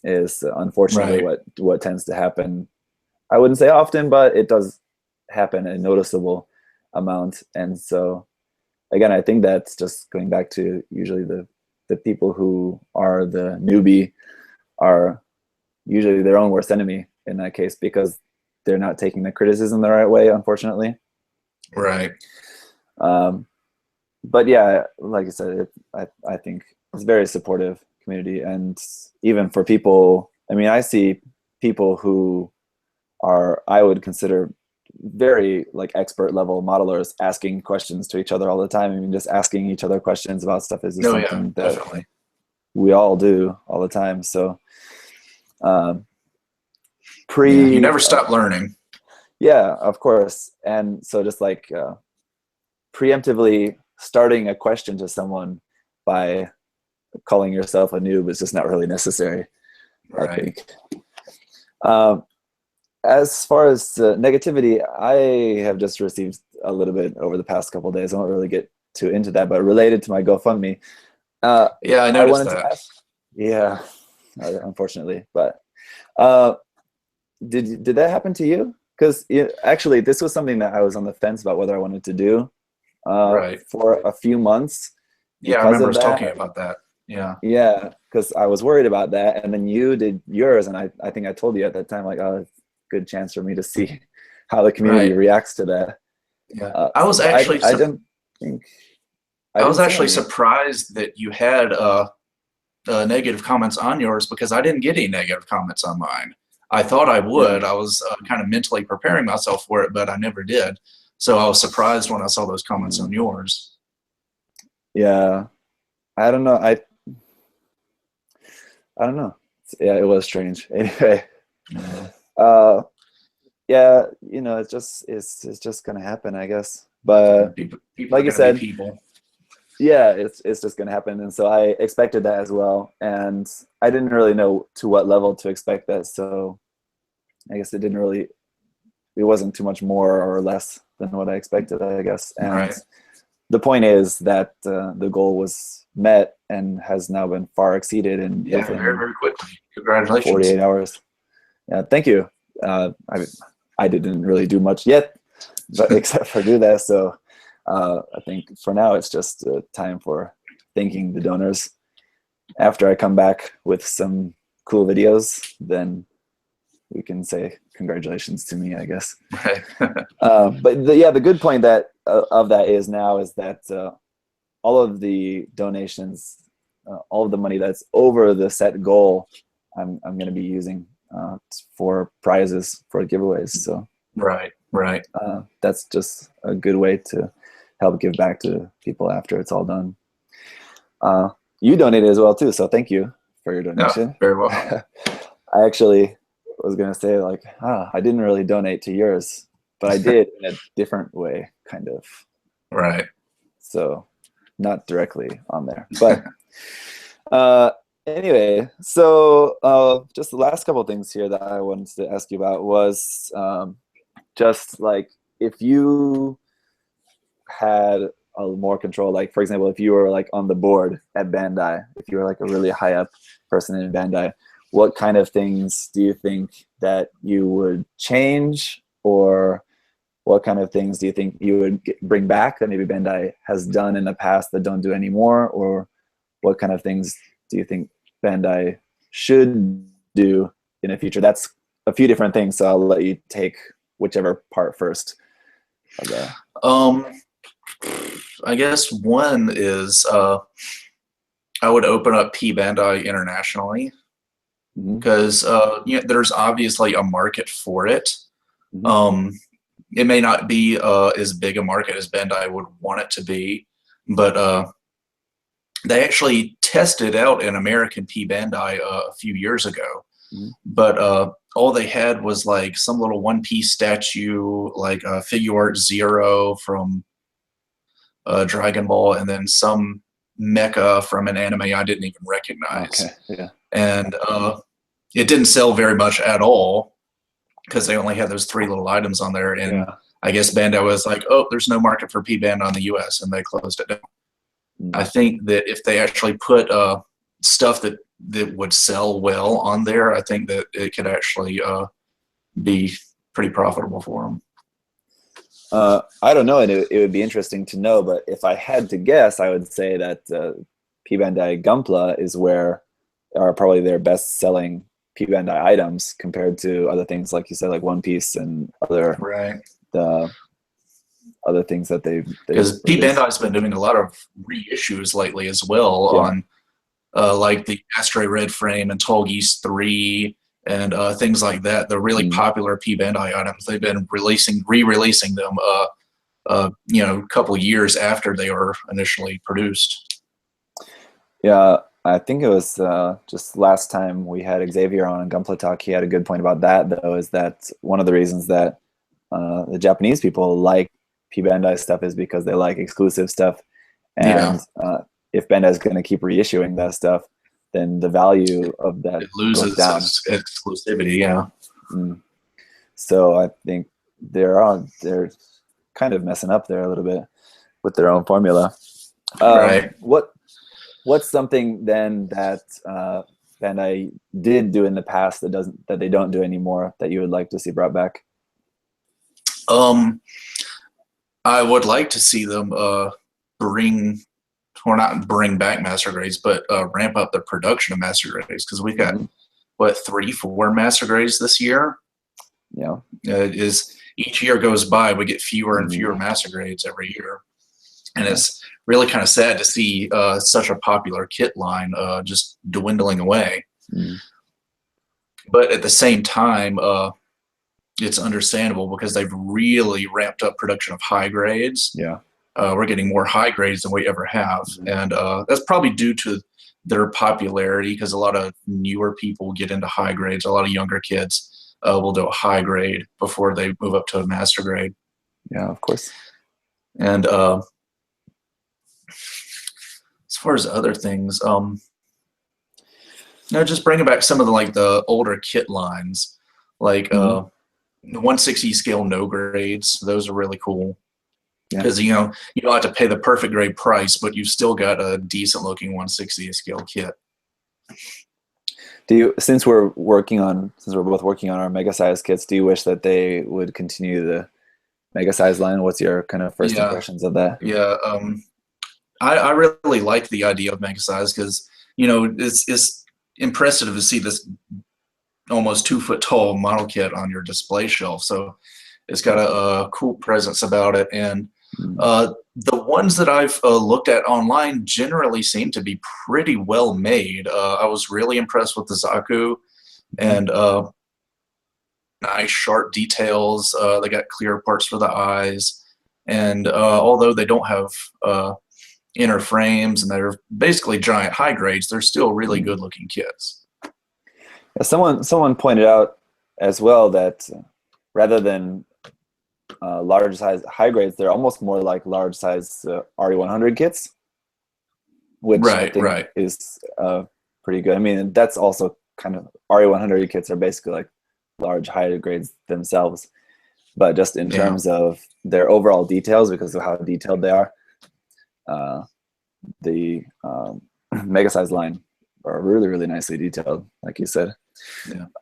Is unfortunately what tends to happen. I wouldn't say often, but it does happen a noticeable amount. And so again, I think that's just going back to usually the people who are the newbie are usually their own worst enemy in that case, because they're not taking the criticism the right way, unfortunately. Right. But yeah, like I said, I think it's a very supportive community. And even for people, I mean, I see people who are, I would consider very like expert level modelers, asking questions to each other all the time. I mean, just asking each other questions about stuff is just something that definitely we all do all the time. So you never stop learning. Yeah, of course. And so just like preemptively starting a question to someone by calling yourself a noob is just not really necessary, I think. As far as negativity, I have just received a little bit over the past couple of days. I won't really get too into that, but related to my GoFundMe. Yeah, I noticed that. To ask, yeah, unfortunately. But did that happen to you? Because actually, this was something that I was on the fence about whether I wanted to do for a few months. Yeah, I remember us talking about that. Yeah. Yeah, because I was worried about that, and then you did yours, and I think I told you at that time, like, oh, good chance for me to see how the community reacts to that. Yeah, I was actually I was actually surprised that you had negative comments on yours, because I didn't get any negative comments on mine. I thought I would. I was kind of mentally preparing myself for it, but I never did. So I was surprised when I saw those comments on yours. Yeah, I don't know. I don't know. Yeah, it was strange. Anyway. Yeah, you know, it's just gonna happen, I guess. But people like you said, yeah, it's just gonna happen, and so I expected that as well, and I didn't really know to what level to expect that, so I guess it wasn't too much more or less than what I expected, I guess. And the point is that the goal was met and has now been far exceeded in very, very quickly. Congratulations. 48 hours. Yeah, thank you. I didn't really do much yet, but except for do that. So I think for now it's just time for thanking the donors. After I come back with some cool videos, then we can say congratulations to me, I guess. Right. But the good point of that is that all of the donations, all of the money that's over the set goal, I'm going to be using for prizes, for giveaways. So Right. that's just a good way to help give back to people after it's all done. You donated as well too, so thank you for your donation. Very well. I actually was gonna say like, I didn't really donate to yours, but I did in a different way, kind of. Right. So not directly on there, but anyway, so just the last couple of things here that I wanted to ask you about was just like if you had a more control, like for example, if you were like on the board at Bandai, if you were like a really high up person in Bandai, what kind of things do you think that you would change, or what kind of things do you think you would bring back that maybe Bandai has done in the past that don't do anymore, or what kind of things do you think Bandai should do in the future? That's a few different things, so I'll let you take whichever part first of that. I guess one is I would open up P Bandai internationally, because there's obviously a market for it. It may not be as big a market as Bandai would want it to be, but they actually tested out an American P Bandai a few years ago. But all they had was like some little One Piece statue, like figure art Zero from Dragon Ball, and then some mecha from an anime I didn't even recognize. Okay, yeah. And it didn't sell very much at all, because they only had those 3 little items on there. And I guess Bandai was like, oh, there's no market for P Bandai in the US, and they closed it down. I think that if they actually put stuff that would sell well on there, I think that it could actually be pretty profitable for them. I don't know, and it would be interesting to know, but if I had to guess, I would say that P Bandai Gunpla is where are probably their best selling P Bandai items compared to other things, like you said, like One Piece and other the other things that they because P Bandai's been doing a lot of reissues lately as well, on like the Astray Red Frame and Tall Geese 3 and things like that. The really popular P Bandai items, they've been re-releasing them a couple years after they were initially produced. Yeah, I think it was just last time we had Xavier on Gunpla Talk. He had a good point about that, though, is that one of the reasons that the Japanese people like P Bandai stuff is because they like exclusive stuff. And if Bandai is going to keep reissuing that stuff, then the value of that loses goes down. its exclusivity. So I think they're kind of messing up there a little bit with their own formula. What's something then that Bandai did do in the past that they don't do anymore that you would like to see brought back? I would like to see them not bring back master grades, but ramp up the production of master grades, because we've got 3-4 master grades this year. Each year goes by, we get fewer and fewer master grades every year, and it's really kind of sad to see such a popular kit line just dwindling away. But at the same time, it's understandable because they've really ramped up production of high grades. We're getting more high grades than we ever have, and that's probably due to their popularity, because a lot of newer people get into high grades. A lot of younger kids will do a high grade before they move up to a master grade. Yeah, of course. And as far as other things, just bringing back some of the older kit lines, like the 160 scale no grades. Those are really cool, because you don't have to pay the perfect grade price, but you've still got a decent looking 160 scale kit. Since we're both working on our mega size kits, do you wish that they would continue the mega size line? What's your kind of first impressions of that? I really like the idea of mega size, because it's impressive to see this almost 2 foot tall model kit on your display shelf. So it's got a cool presence about it, and the ones that I've looked at online generally seem to be pretty well made. I was really impressed with the Zaku, and nice sharp details. They got clear parts for the eyes, and although they don't have inner frames and they're basically giant high grades, they're still really good looking kits. Yeah, someone pointed out as well that rather than large size high grades, they're almost more like large size RE100 kits, which I think is pretty good. I mean, that's also kind of RE100 kits are basically like large high grades themselves, but just in terms of their overall details, because of how detailed they are, the mega size line are really, really nicely detailed, like you said.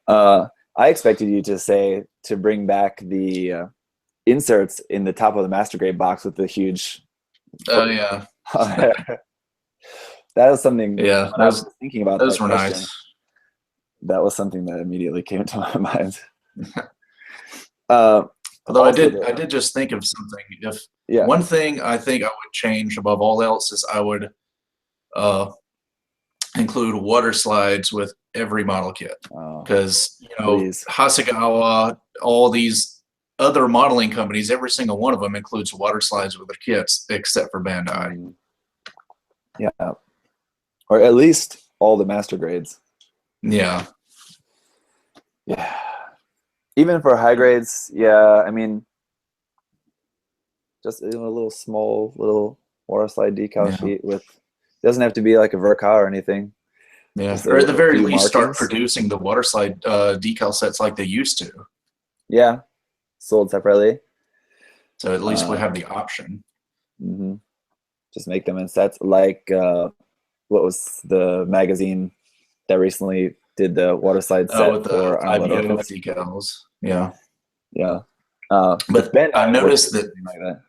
I expected you to say to bring back the inserts in the top of the master grade box with the huge. Oh yeah. That was something. Yeah, when I was thinking about those that were question, nice. that was something that immediately came to my mind. Although I did just think of something. If one thing I think I would change above all else is I would include water slides with every model kit, because Hasegawa, all these other modeling companies, every single one of them includes water slides with their kits, except for Bandai. Yeah, or at least all the master grades. Yeah. Even for high grades, I mean, just a little small little water slide decal sheet with. Doesn't have to be like a Verka or anything. Yeah, or at the very least, start producing the water slide decal sets like they used to. Yeah, sold separately. So at least we have the option. Just make them in sets. Like what was the magazine that recently did the water slide set with for the IBO decals? Yeah. But I noticed that. Like that.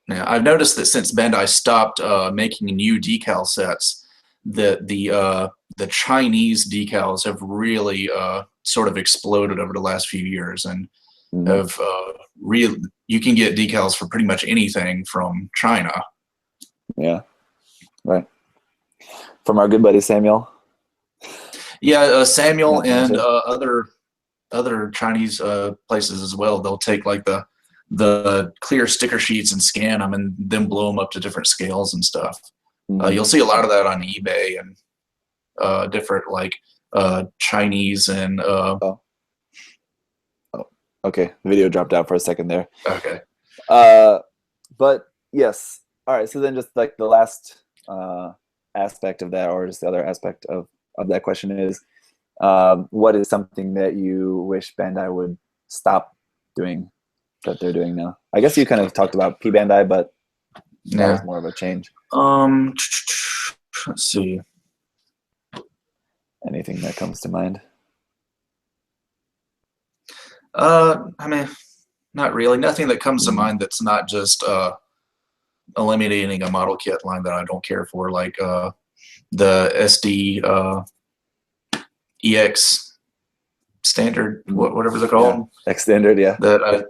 Yeah, I've noticed that since Bandai stopped making new decal sets, that the Chinese decals have really sort of exploded over the last few years, and have you can get decals for pretty much anything from China. Yeah, right. From our good buddy Samuel. Yeah, Samuel and other Chinese places as well. They'll take like the clear sticker sheets and scan them and then blow them up to different scales and stuff. You'll see a lot of that on eBay and different like Chinese and okay, the video dropped out for a second there. Okay. But yes, all right, so then just like the last aspect of that, or just the other aspect of that question is, what is something that you wish Bandai would stop doing that they're doing now? I guess you kind of talked about P Bandai, but that was more of a change. Let's see. Anything that comes to mind? I mean, not really. Nothing that comes to mind that's not just eliminating a model kit line that I don't care for, like the SD EX standard, whatever they're called. X standard, yeah. That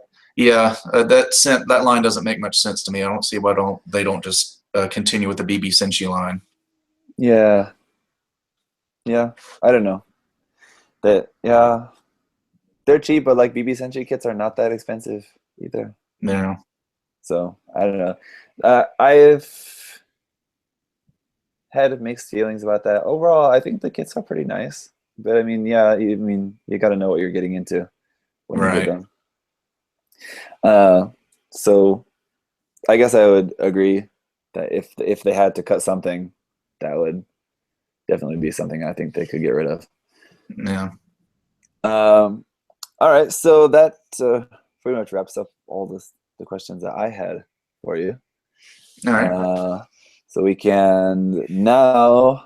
line doesn't make much sense to me. I don't see why they don't just continue with the BB Senshi line. Yeah, I don't know. They're cheap, but like BB Senshi kits are not that expensive either. Yeah. So I don't know. I've had mixed feelings about that. Overall, I think the kits are pretty nice. But I mean, you got to know what you're getting into when you get them. So I guess I would agree that if they had to cut something, that would definitely be something I think they could get rid of. Yeah. All right, so that pretty much wraps up all the questions that I had for you. All right. So we can now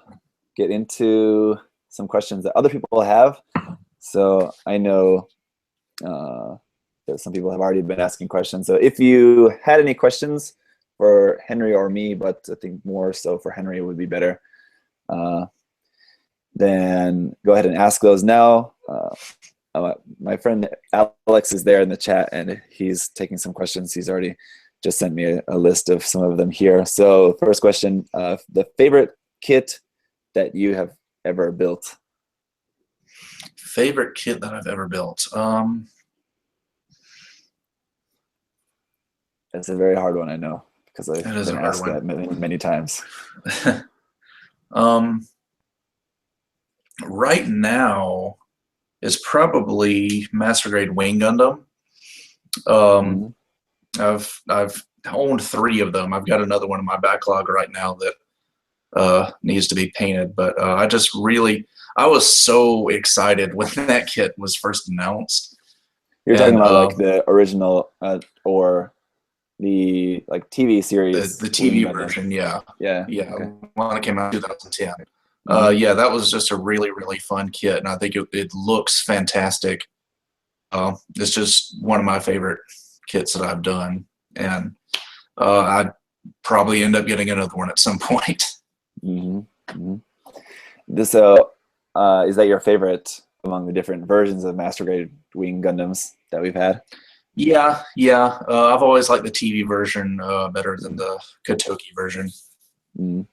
get into some questions that other people have. So I know that some people have already been asking questions. So if you had any questions for Henry or me, but I think more so for Henry would be better, then go ahead and ask those now. My friend Alex is there in the chat, and he's taking some questions. He's already just sent me a list of some of them here. So first question, the favorite kit that you have ever built? Favorite kit that I've ever built? It's a very hard one, I know, because That I've is been a hard asked one. that many, many times. Right now is probably Master Grade Wing Gundam. Mm-hmm. I've owned 3 of them. I've got another one in my backlog right now that needs to be painted. But I was so excited when that kit was first announced. You're talking And about like the original or the like TV series the Wing TV Gundam. version, yeah, Yeah. yeah, Okay. one that came out in 2010. Mm-hmm. Yeah, that was just a really, really fun kit, and I think it looks fantastic. It's just one of my favorite kits that I've done, and I'd probably end up getting another one at some point. Mm-hmm. Mm-hmm. This is that your favorite among the different versions of Master Grade Wing Gundams that we've had? Yeah, yeah. I've always liked the TV version better than the Kotoki version. Mm.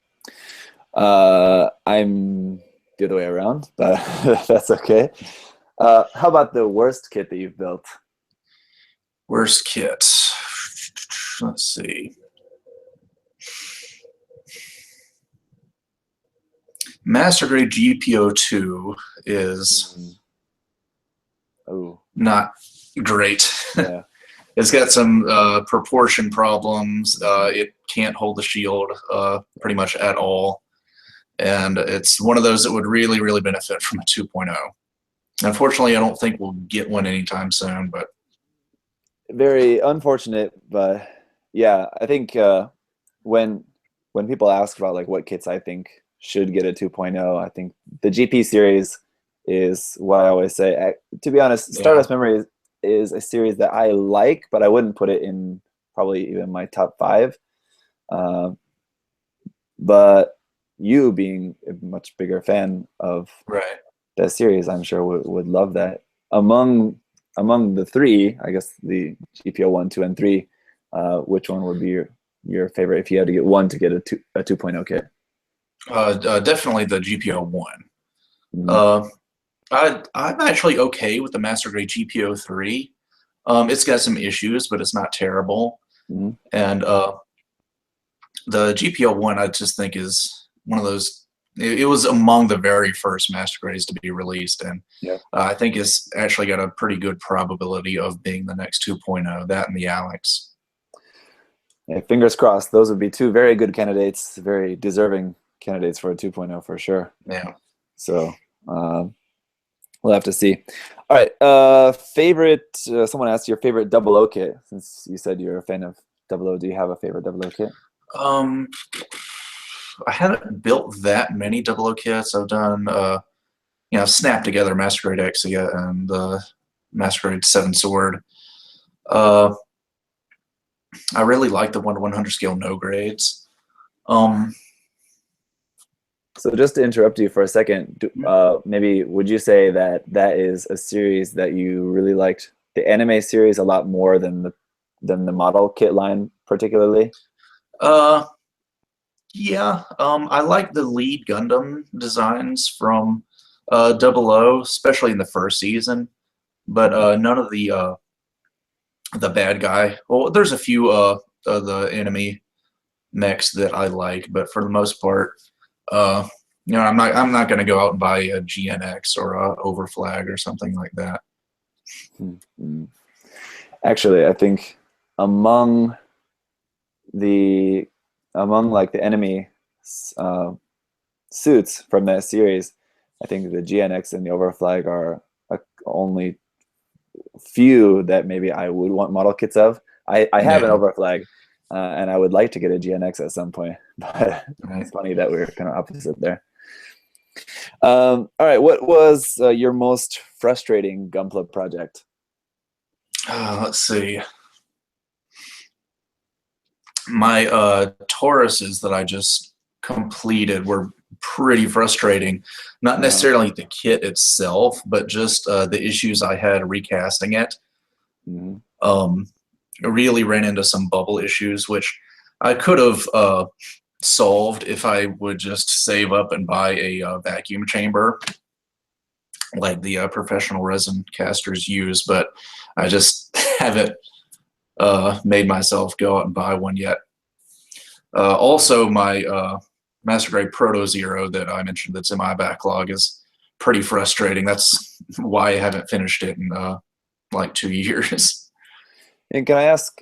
I'm the other way around, but that's okay. How about the worst kit that you've built? Worst kit. Let's see. Master Grade GPO2 is Oh, not great. yeah. It's got some proportion problems. It can't hold the shield pretty much at all. And it's one of those that would really, really benefit from a 2.0. Unfortunately, I don't think we'll get one anytime soon, but Very unfortunate, but yeah, I think when people ask about like what kits I think should get a 2.0, I think the GP series is what I always say. To be honest, yeah. Stardust Memory is a series that I like, but I wouldn't put it in probably even my top 5. But you being a much bigger fan of Right. that series, I'm sure would love that. Among the 3, I guess the GPO 1, 2, and 3, which one would be your favorite if you had to get one to get a 2.0 kit? Definitely the GPO1. Mm-hmm. I'm actually okay with the Master Grade GPO3. It's got some issues, but it's not terrible. Mm-hmm. And the GPO1, I just think is one of those. It was among the very first Master Grades to be released, and Yeah. I think it's actually got a pretty good probability of being the next 2.0. That and the Alex. Yeah, fingers crossed. Those would be 2 very good candidates, very deserving candidates for a 2.0 for sure. Yeah. So we'll have to see. All right. Favorite? Someone asked your favorite 00 kit. Since you said you're a fan of 00, do you have a favorite 00 kit? I haven't built that many 00 kits. I've done, snapped together Master Grade Exia and the Master Grade 7 Sword. I really like the 1 to 100 scale no grades. So just to interrupt you for a second, maybe would you say that is a series that you really liked the anime series a lot more than the model kit line particularly? Yeah. I like the lead Gundam designs from 00, especially in the first season, but none of the bad guy. Well, there's a few the enemy mechs that I like, but for the most part, I'm not going to go out and buy a GNX or a Overflag or something like that. Mm-hmm. Actually, I think among like the enemy suits from that series, I think the GNX and the Overflag are only few that maybe I would want model kits of. I have an Overflag, and I would like to get a GNX at some point, but it's funny that we're kind of opposite there. All right, what was your most frustrating Gunpla project? Let's see. My Tauruses that I just completed were pretty frustrating. Not necessarily the kit itself, but just the issues I had recasting it. Mm-hmm. Really ran into some bubble issues, which I could have solved if I would just save up and buy a vacuum chamber like the professional resin casters use, but I just haven't made myself go out and buy one yet. Also, my Master Grade Proto Zero that I mentioned that's in my backlog is pretty frustrating. That's why I haven't finished it in like 2 years. And can I ask,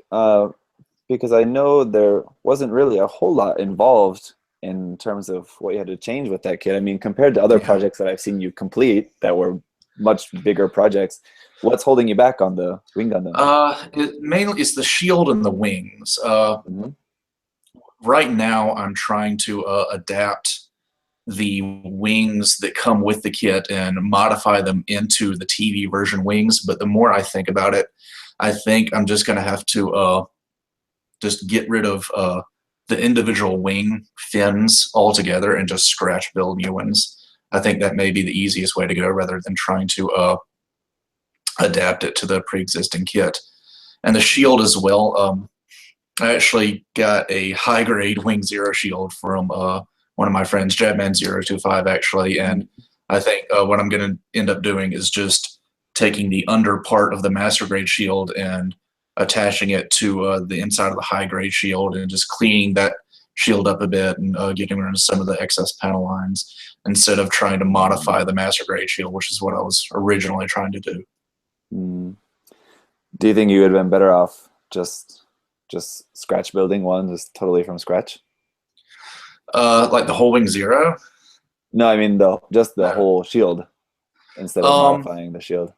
because I know there wasn't really a whole lot involved in terms of what you had to change with that kit. I mean, compared to other projects that I've seen you complete that were much bigger projects, what's holding you back on the Wing Gundam? Mainly it's the shield and the wings. Right now, I'm trying to adapt the wings that come with the kit and modify them into the TV version wings. But the more I think about it, I think I'm just going to have to just get rid of the individual wing fins altogether and just scratch build new ones. I think that may be the easiest way to go rather than trying to adapt it to the pre-existing kit. And the shield as well. I actually got a high-grade Wing Zero shield from one of my friends, Jabman025, actually, and I think what I'm going to end up doing is just taking the under part of the Master Grade shield and attaching it to the inside of the high-grade shield and just cleaning that shield up a bit and getting rid of some of the excess panel lines instead of trying to modify the Master Grade shield, which is what I was originally trying to do. Do you think you would have been better off just scratch building one, just totally from scratch? Like the whole Wing Zero? No, I mean just the whole shield instead of modifying the shield.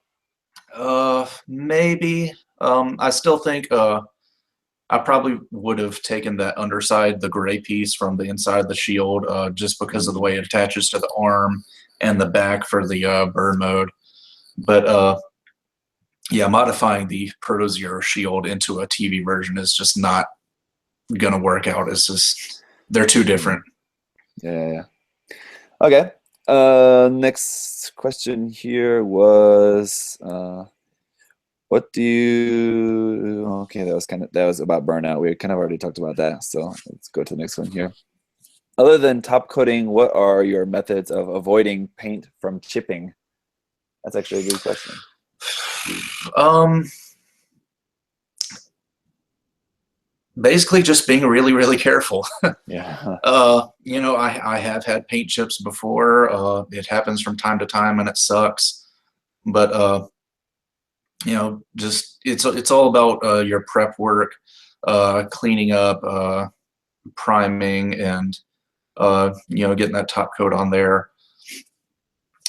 Maybe. I still think I probably would have taken that underside, the gray piece from the inside of the shield, just because of the way it attaches to the arm and the back for the burn mode. But yeah, modifying the Proto Zero shield into a TV version is just not gonna work out. It's just they're too different. Yeah. Okay. Next question here was what do you? Okay, that was about burnout. We kind of already talked about that, so let's go to the next one here. Other than top coating, what are your methods of avoiding paint from chipping? That's actually a good question. Basically just being really, really careful. Yeah. You know, I have had paint chips before. It happens from time to time and it sucks. But you know, just it's all about your prep work, cleaning up, priming, and you know, getting that top coat on there.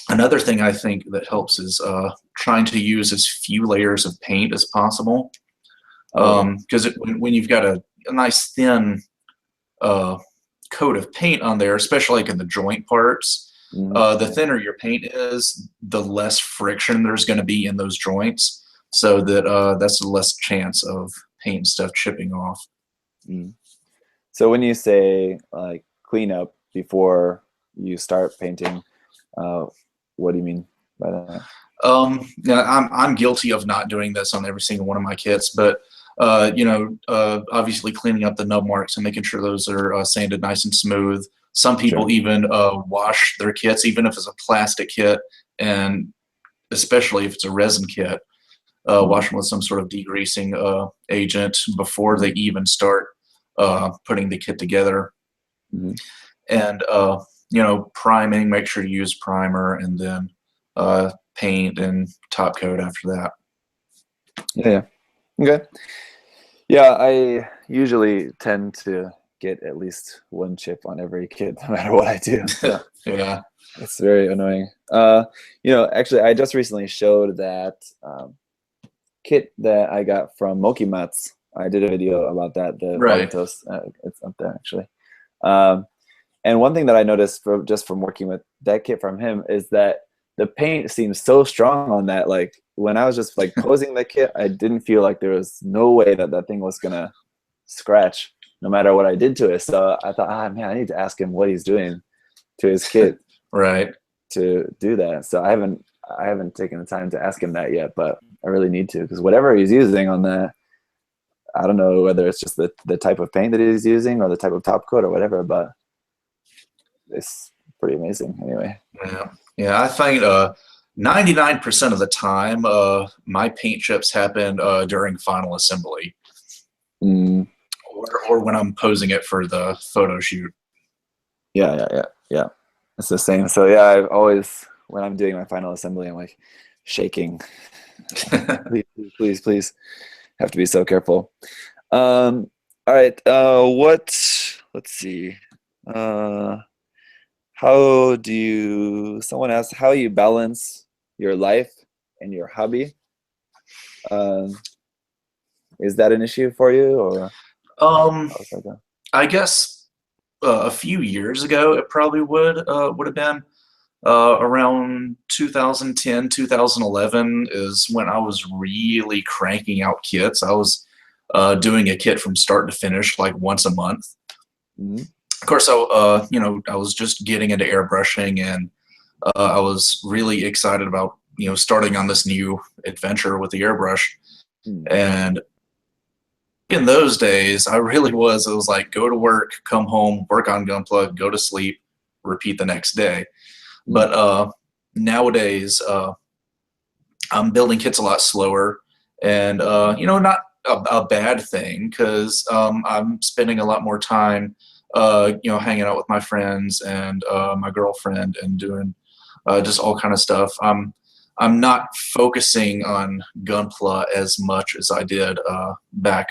Another thing I think that helps is trying to use as few layers of paint as possible. Because when you've got a nice thin coat of paint on there, especially like in the joint parts, the thinner your paint is, the less friction there's going to be in those joints, so that that's the less chance of paint and stuff chipping off. So when you say like clean up before you start painting, what do you mean by that? Yeah, I'm guilty of not doing this on every single one of my kits, but you know, obviously cleaning up the nub marks and making sure those are sanded nice and smooth. Some people even wash their kits, even if it's a plastic kit, and especially if it's a resin kit, wash them with some sort of degreasing agent before they even start putting the kit together. And you know, priming, make sure to use primer, and then paint and top coat after that. Yeah. Okay. Yeah, I usually tend to get at least one chip on every kit, no matter what I do. So yeah, it's very annoying. You know, actually, I just recently showed that kit that I got from Mokimatsu. I did a video about that. The Vanitas, it's up there actually. And one thing that I noticed just from working with that kit from him is that the paint seems so strong on that. Like when I was just like posing the kit, I didn't feel like there was no way that that thing was gonna scratch no matter what I did to it. So I thought, man, I need to ask him what he's doing to his kit to do that. So I haven't taken the time to ask him that yet, but I really need to, because whatever he's using on that, I don't know whether it's just the type of paint that he's using or the type of top coat or whatever, but it's pretty amazing anyway. Yeah, I think 99% of the time my paint chips happen during final assembly. Mm, or when I'm posing it for the photo shoot. yeah. It's the same. So yeah, I always, when I'm doing my final assembly, I'm like shaking. Please. Have to be so careful. All right. Let's see. Uh, someone asked how you balance your life and your hobby. Um, is that an issue for you, or Um, how's that going? I guess a few years ago it probably would have been around 2010, 2011 is when I was really cranking out kits. I was doing a kit from start to finish like once a month. Mhm. Of course, I was just getting into airbrushing, and I was really excited about starting on this new adventure with the airbrush. Mm. And in those days, I really was. It was like go to work, come home, work on Gunpla, go to sleep, repeat the next day. Mm. But nowadays, I'm building kits a lot slower, and not a bad thing because I'm spending a lot more time, hanging out with my friends and my girlfriend and doing just all kind of stuff. I'm not focusing on Gunpla as much as I did back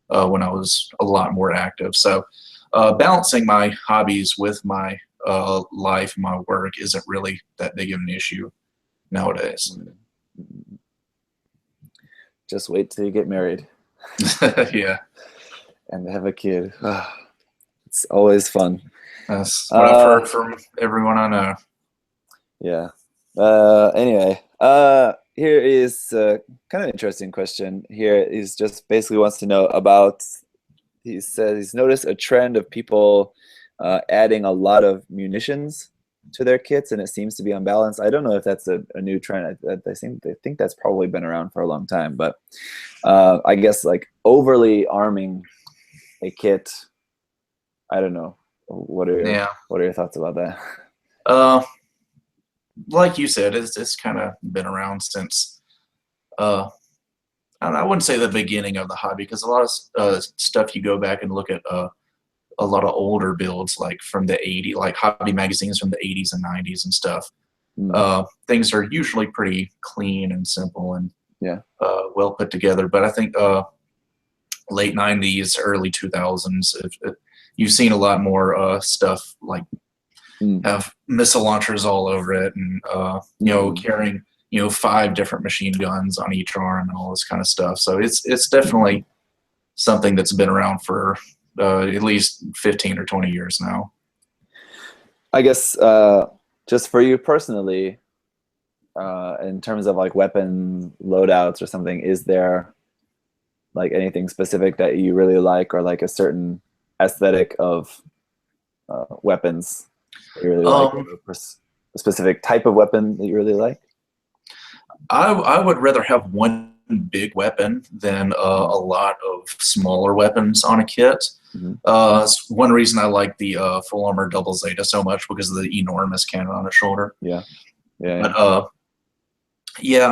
when I was a lot more active. So balancing my hobbies with my life, my work isn't really that big of an issue nowadays. Just wait till you get married Yeah, and have a kid. It's always fun. that's what I've Uh, heard from everyone I know. yeah. Anyway, here is a kind of interesting question. Here he's just basically wants to know about. He says he's noticed a trend of people adding a lot of munitions to their kits, and it seems to be unbalanced. I don't know if that's a new trend. I think that's probably been around for a long time, but I guess like overly arming a kit. I don't know. Yeah. What are your thoughts about that? Uh, like you said, it's kind of been around since uh, I wouldn't say the beginning of the hobby because a lot of stuff you go back and look at a lot of older builds like from the 80s, like hobby magazines from the 80s and 90s and stuff. Mm, Things are usually pretty clean and simple and yeah. well put together. But I think late 90s, early 2000s, you've seen a lot more stuff like Mm, have missile launchers all over it and, carrying, 5 different machine guns on each arm and all this kind of stuff. So it's definitely something that's been around for at least 15 or 20 years now. I guess just for you personally, in terms of like weapon loadouts or something, is there like anything specific that you really like, or like a certain aesthetic of weapons that you really like, or a specific type of weapon that you really like? I would rather have one big weapon than a lot of smaller weapons on a kit. Mm-hmm. It's one reason I like the full armor double Zeta so much because of the enormous cannon on its shoulder. Yeah. But yeah,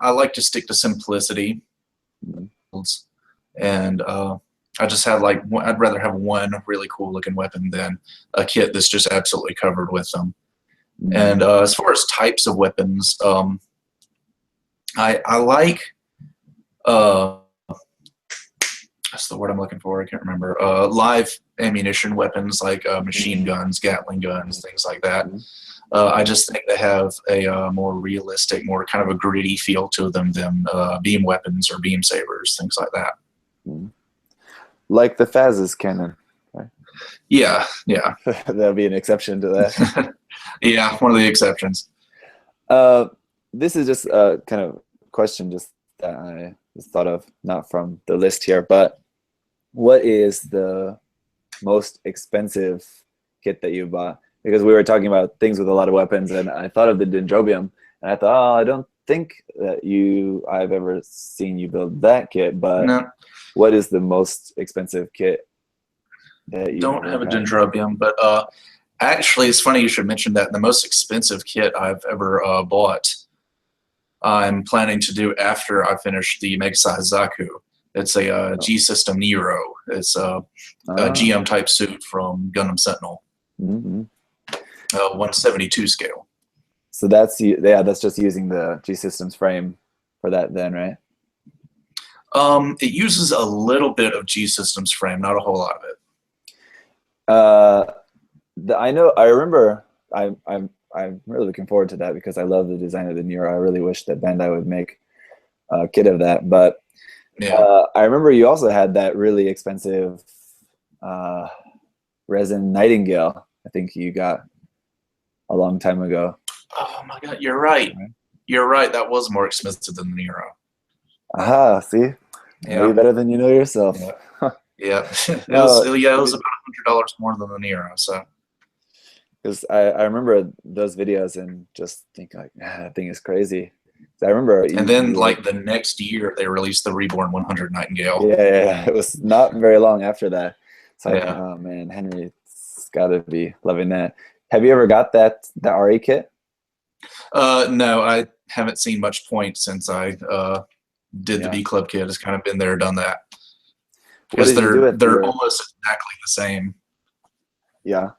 I like to stick to simplicity, Mm-hmm. and I just have like I'd rather have one really cool looking weapon than a kit that's just absolutely covered with them. Mm-hmm. And as far as types of weapons, I like that's the word I'm looking for. I can't remember. Live ammunition weapons like machine guns, Gatling guns, things like that. I just think they have a more realistic, more kind of a gritty feel to them than beam weapons or beam sabers, things like that. Mm-hmm. Like the Faz's cannon. Right? Yeah. That'll be an exception to that. Yeah, one of the exceptions. This is just a kind of question just that I just thought of, not from the list here, but what is the most expensive kit that you bought? Because we were talking about things with a lot of weapons, and I thought of the Dendrobium, and I thought, oh, I don't think that I've ever seen you build that kit, but No, what is the most expensive kit that you don't have a Dendrobium, but actually, it's funny you should mention that. The most expensive kit I've ever bought, I'm planning to do after I finish the Mega Size Zaku. It's a G System Nero. It's a GM type suit from Gundam Sentinel, 172 scale. So that's just using the G Systems frame for that then, right? It uses a little bit of G Systems frame, not a whole lot of it. I remember. I'm really looking forward to that because I love the design of the Nero. I really wish that Bandai would make a kit of that. But yeah. I remember you also had that really expensive resin Nightingale. I think you got a long time ago. Oh my God, you're right. You're right. That was more expensive than the Nero. Aha, see? Yeah. Way better than you know yourself. Yeah. Yeah. It was about $100 more than the Nero. So. Because I remember those videos and just think like, that thing is crazy. I remember. And then like the next year they released the Reborn 100 Nightingale. Yeah, it was not very long after that. So yeah. Oh man, Henry's got to be loving that. Have you ever got the RE kit? No, I haven't seen much point since I did the B Club kit. It's kind of been there, done that. Because they're almost exactly the same. Yeah.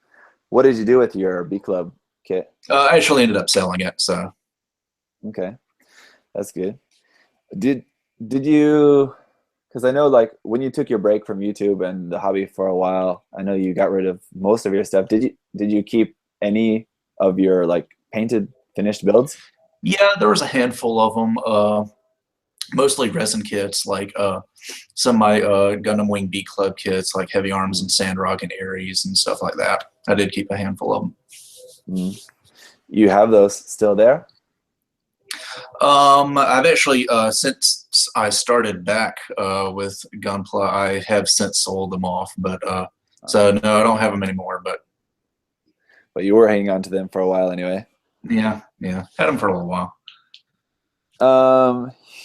What did you do with your B Club kit? I actually ended up selling it. So. Okay, that's good. Did you? Because I know, like, when you took your break from YouTube and the hobby for a while, I know you got rid of most of your stuff. Did you keep any of your like painted finished builds? Yeah, there was a handful of them. Mostly resin kits, like some of my Gundam Wing B Club kits, like Heavy Arms and Sandrock and Ares and stuff like that. I did keep a handful of them. You have those still there? I've actually, since I started back with Gunpla, I have since sold them off. But so no, I don't have them anymore. But you were hanging on to them for a while anyway. Yeah, had them for a little while.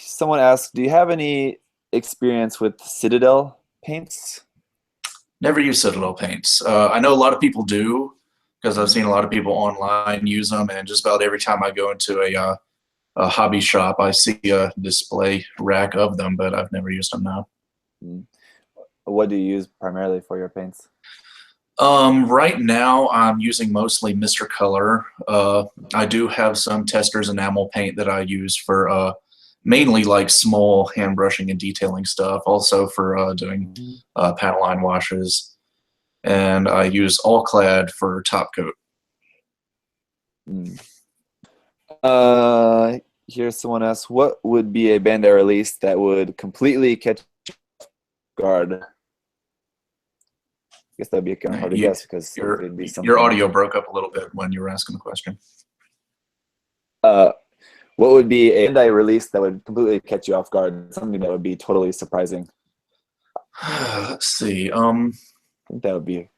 Someone asked, do you have any experience with Citadel paints? Never used Citadel paints. I know a lot of people do because I've seen a lot of people online use them, and just about every time I go into a hobby shop, I see a display rack of them, but I've never used them now. What do you use primarily for your paints? Right now, I'm using mostly Mr. Color. I do have some Testers enamel paint that I use for mainly like small hand brushing and detailing stuff, also for doing panel line washes. And I use All Clad for top coat. Here's someone asks, what would be a Bandai release that would completely catch guard? I guess that'd be kind of hard to guess because it'd be something. Your audio broke up a little bit when you were asking the question. What would be a Bandai release that would completely catch you off guard? Something that would be totally surprising. Let's see. I think that'd be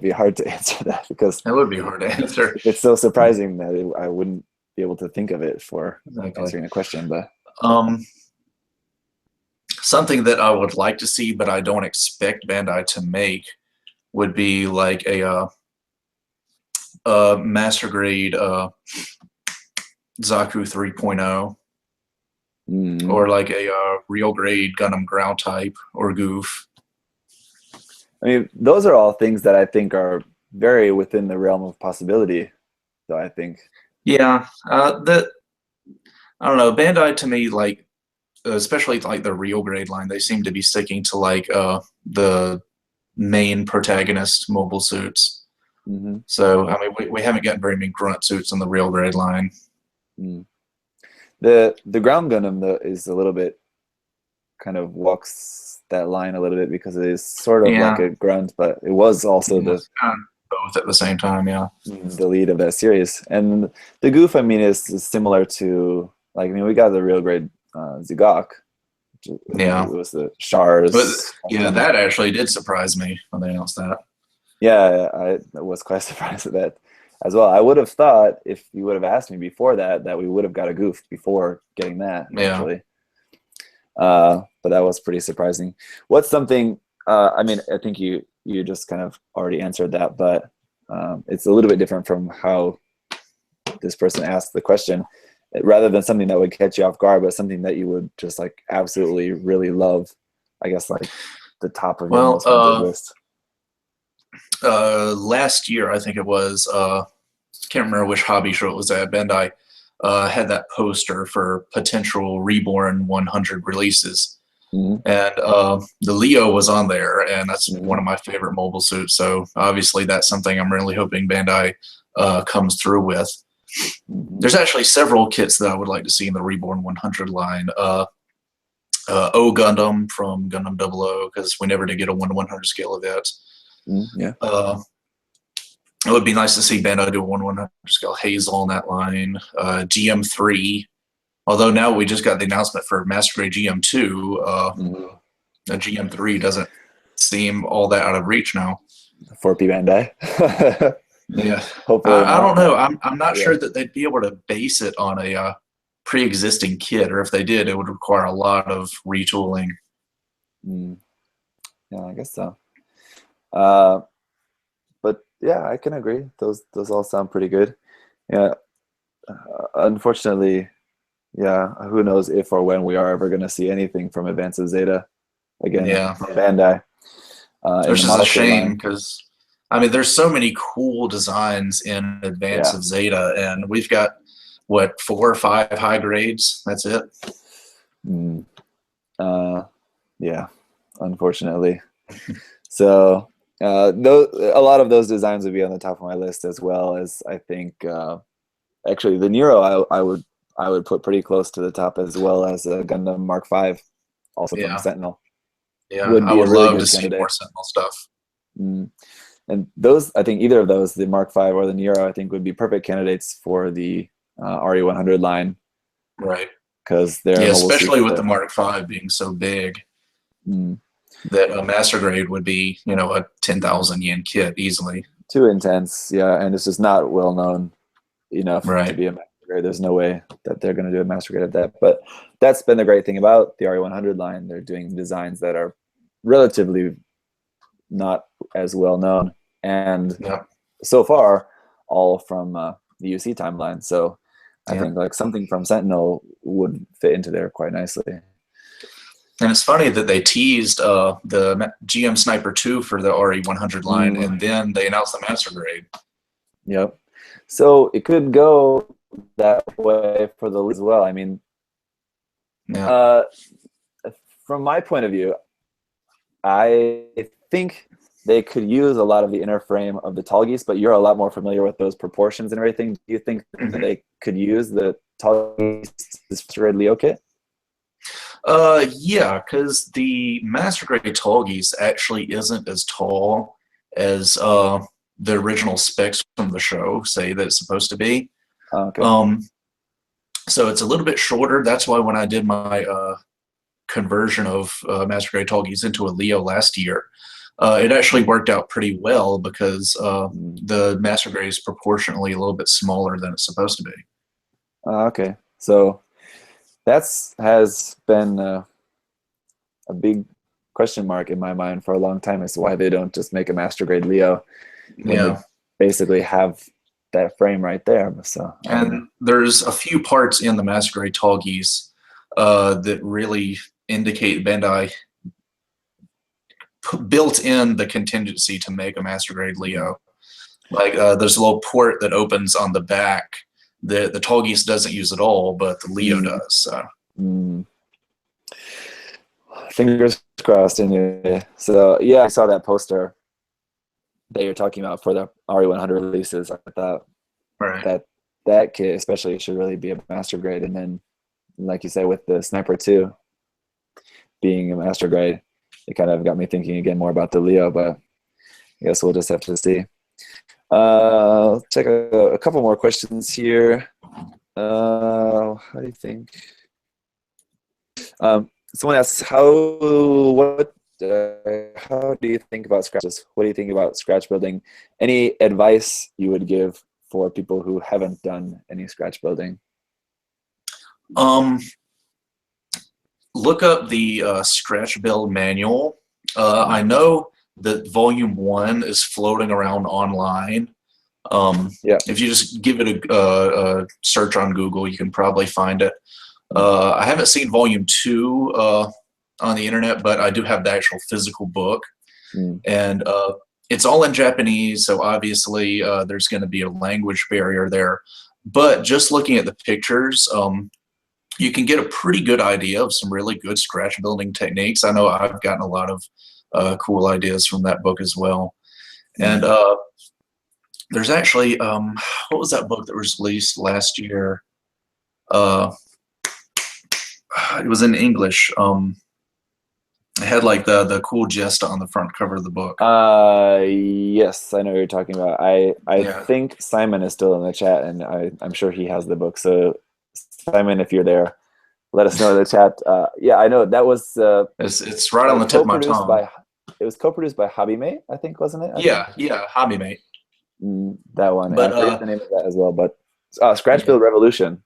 hard to answer that because that would be hard to answer. It's so surprising that I wouldn't be able to think of it for answering a question. But something that I would like to see, but I don't expect Bandai to make, would be like a master grade Zaku 3.0, or like a real grade Gundam ground type or Goof. I mean, those are all things that I think are very within the realm of possibility. So I think. Yeah, I don't know. Bandai to me, like, especially like the real grade line, they seem to be sticking to like the main protagonist mobile suits. So I mean, we haven't gotten very many grunt suits on the real grade line. The ground Gundam is a little bit kind of walks that line a little bit because it is sort of like a grunt, but it was also the both at the same time. The lead of that series. And the Goof, I mean, is similar to, like, I mean, we got the real grade Zigok. It was the Shars. But that actually did surprise me when they announced that. Yeah, I was quite surprised at that as well. I would have thought, if you would have asked me before that we would have got a Goof before getting that, actually. But that was pretty surprising. What's something, I mean, I think you just kind of already answered that, but it's a little bit different from how this person asked the question. Rather than something that would catch you off guard, but something that you would just like absolutely really love I guess like the top of your Well, most wanted list? last year I think it was. Can't remember which hobby show it was at. Bandai had that poster for potential Reborn 100 releases, Mm-hmm. and the Leo was on there, and that's Mm-hmm. one of my favorite mobile suits. So obviously that's something I'm really hoping Bandai comes through with. Mm-hmm. There's actually several kits that I would like to see in the Reborn 100 line. O Gundam from Gundam 00, because we never did get a 1/100 scale of that. Mm-hmm. Yeah. It would be nice to see Bandai do a 1/100 scale Hazel on that line. GM3, although now we just got the announcement for Master Grade GM2. Mm-hmm. A GM3 doesn't seem all that out of reach now. 4P Bandai. Yeah, Hopefully I don't know. I'm not Yeah. sure that they'd be able to base it on a pre-existing kit, or if they did, it would require a lot of retooling. Mm. Yeah, I guess so. But yeah, I can agree. Those all sound pretty good. Yeah. Unfortunately, yeah, who knows if or when we are ever going to see anything from Advance of Zeta again from Bandai. Which is a shame, because I mean, there's so many cool designs in Advance of Zeta, and we've got what, 4 or 5 high grades. That's it. Yeah, unfortunately. So a lot of those designs would be on the top of my list, as well as I think actually the Nero I would put pretty close to the top, as well as Gundam Mark V, also from Sentinel. Yeah, I would love to see more Sentinel stuff. And those, I think either of those, the Mark V or the Nero, I think would be perfect candidates for the RE100 line. Right. Because they're especially with the Mark V being so big, that a Master Grade would be, a 10,000 yen kit easily. Too intense, yeah, and it's just not well known enough to be a Master Grade. There's no way that they're going to do a Master Grade of that. But that's been the great thing about the RE100 line. They're doing designs that are relatively not as well known, and so far all from the UC timeline. So I think like something from Sentinel would fit into there quite nicely. And it's funny that they teased the GM Sniper 2 for the RE100 line, and then they announced the Master Grade. Yep. So it could go that way for the as well. I mean, from my point of view, I think they could use a lot of the inner frame of the Tallgeese, but you're a lot more familiar with those proportions and everything. Do you think that they could use the Tallgeese Grade Leo kit? Yeah, because the Master Grade Tallgeese actually isn't as tall as the original specs from the show say that it's supposed to be. Okay. So it's a little bit shorter. That's why when I did my conversion of Master Grade Tallgeese into a Leo last year, it actually worked out pretty well, because the Master Grade is proportionally a little bit smaller than it's supposed to be. Okay. So has been a big question mark in my mind for a long time as to why they don't just make a Master Grade Leo when they basically have that frame right there. So and there's a few parts in the Master Grade Tallgeese that really indicate Bandai built in the contingency to make a Master Grade Leo. Like there's a little port that opens on the back that the Tallgeese doesn't use at all, but the Leo does. So. Fingers crossed. Anyway, so yeah, I saw that poster that you're talking about for the RE100 releases. I thought that kit especially should really be a Master Grade, and then, like you said, with the Sniper 2 being a Master Grade, it kind of got me thinking again more about the Leo, but I guess we'll just have to see. Check a couple more questions here. How do you think? Someone asks, how do you think about scratches? What do you think about scratch building? Any advice you would give for people who haven't done any scratch building? Look up the scratch build manual. I know that volume 1 is floating around online. If you just give it a search on Google, you can probably find it. I haven't seen volume 2 on the internet, but I do have the actual physical book, Mm. and it's all in Japanese, so obviously there's going to be a language barrier there. But just looking at the pictures, you can get a pretty good idea of some really good scratch building techniques. I know I've gotten a lot of cool ideas from that book as well. And there's actually, what was that book that was released last year? It was in English. It had like the cool jest on the front cover of the book. Yes, I know what you're talking about. I Yeah. think Simon is still in the chat, and I'm sure he has the book. So Simon, if you're there, let us know in the chat. Yeah, I know that was. It's right on the tip of my tongue. It was co-produced by Habime, I think, wasn't it? Yeah, Hobby Mate. That one. But I forget the name of that as well. But Scratch Build Revolution.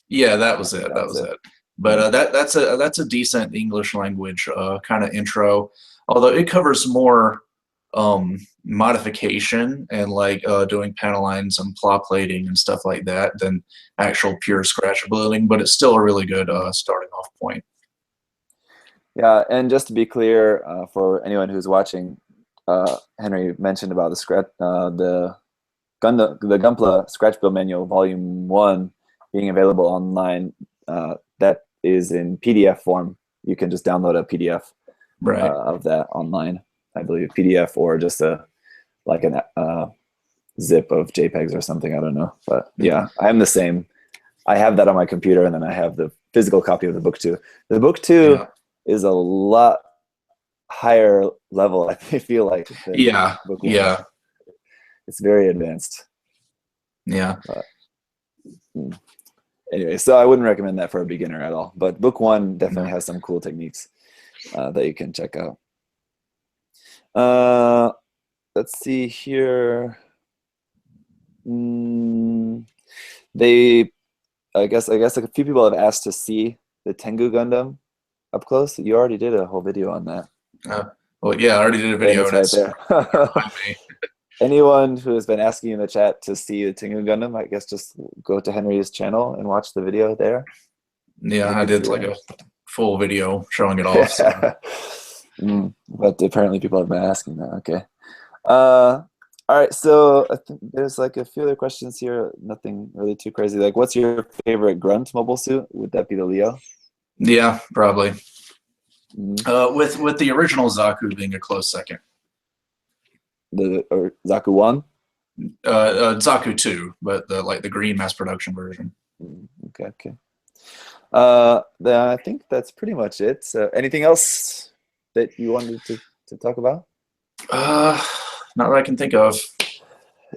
Yeah, that was it. That was it. But that's a decent English language kind of intro, although it covers more modification and like doing panel lines and plot plating and stuff like that than actual pure scratch building. But it's still a really good starting off point. Yeah, and just to be clear for anyone who's watching, Henry mentioned about the Gunpla Scratch Build Manual Volume 1 being available online. That is in PDF form. You can just download a PDF of that online, I believe, PDF or just like an zip of JPEGs or something. I don't know, but yeah, I'm the same. I have that on my computer, and then I have the physical copy of the book too. The book too is a lot higher level, I feel like. Than book 1. It's very advanced. Yeah. Anyway, so I wouldn't recommend that for a beginner at all. But book 1 definitely has some cool techniques that you can check out. Let's see here. I guess a few people have asked to see the Tengu Gundam up close. You already did a whole video on that. Well, yeah, I already did a video. And it's right there. Anyone who has been asking in the chat to see the Tengu Gundam, I guess just go to Henry's channel and watch the video there. Yeah, I did like a full video showing it off. So. But apparently people have been asking that. Okay. All right. So I think there's like a few other questions here. Nothing really too crazy. Like, what's your favorite grunt mobile suit? Would that be the Leo? Yeah, probably. With the original Zaku being a close second. Or Zaku 1? Zaku 2, but the green mass production version. Okay. Then I think that's pretty much it. So anything else that you wanted to talk about? Not that I can think of.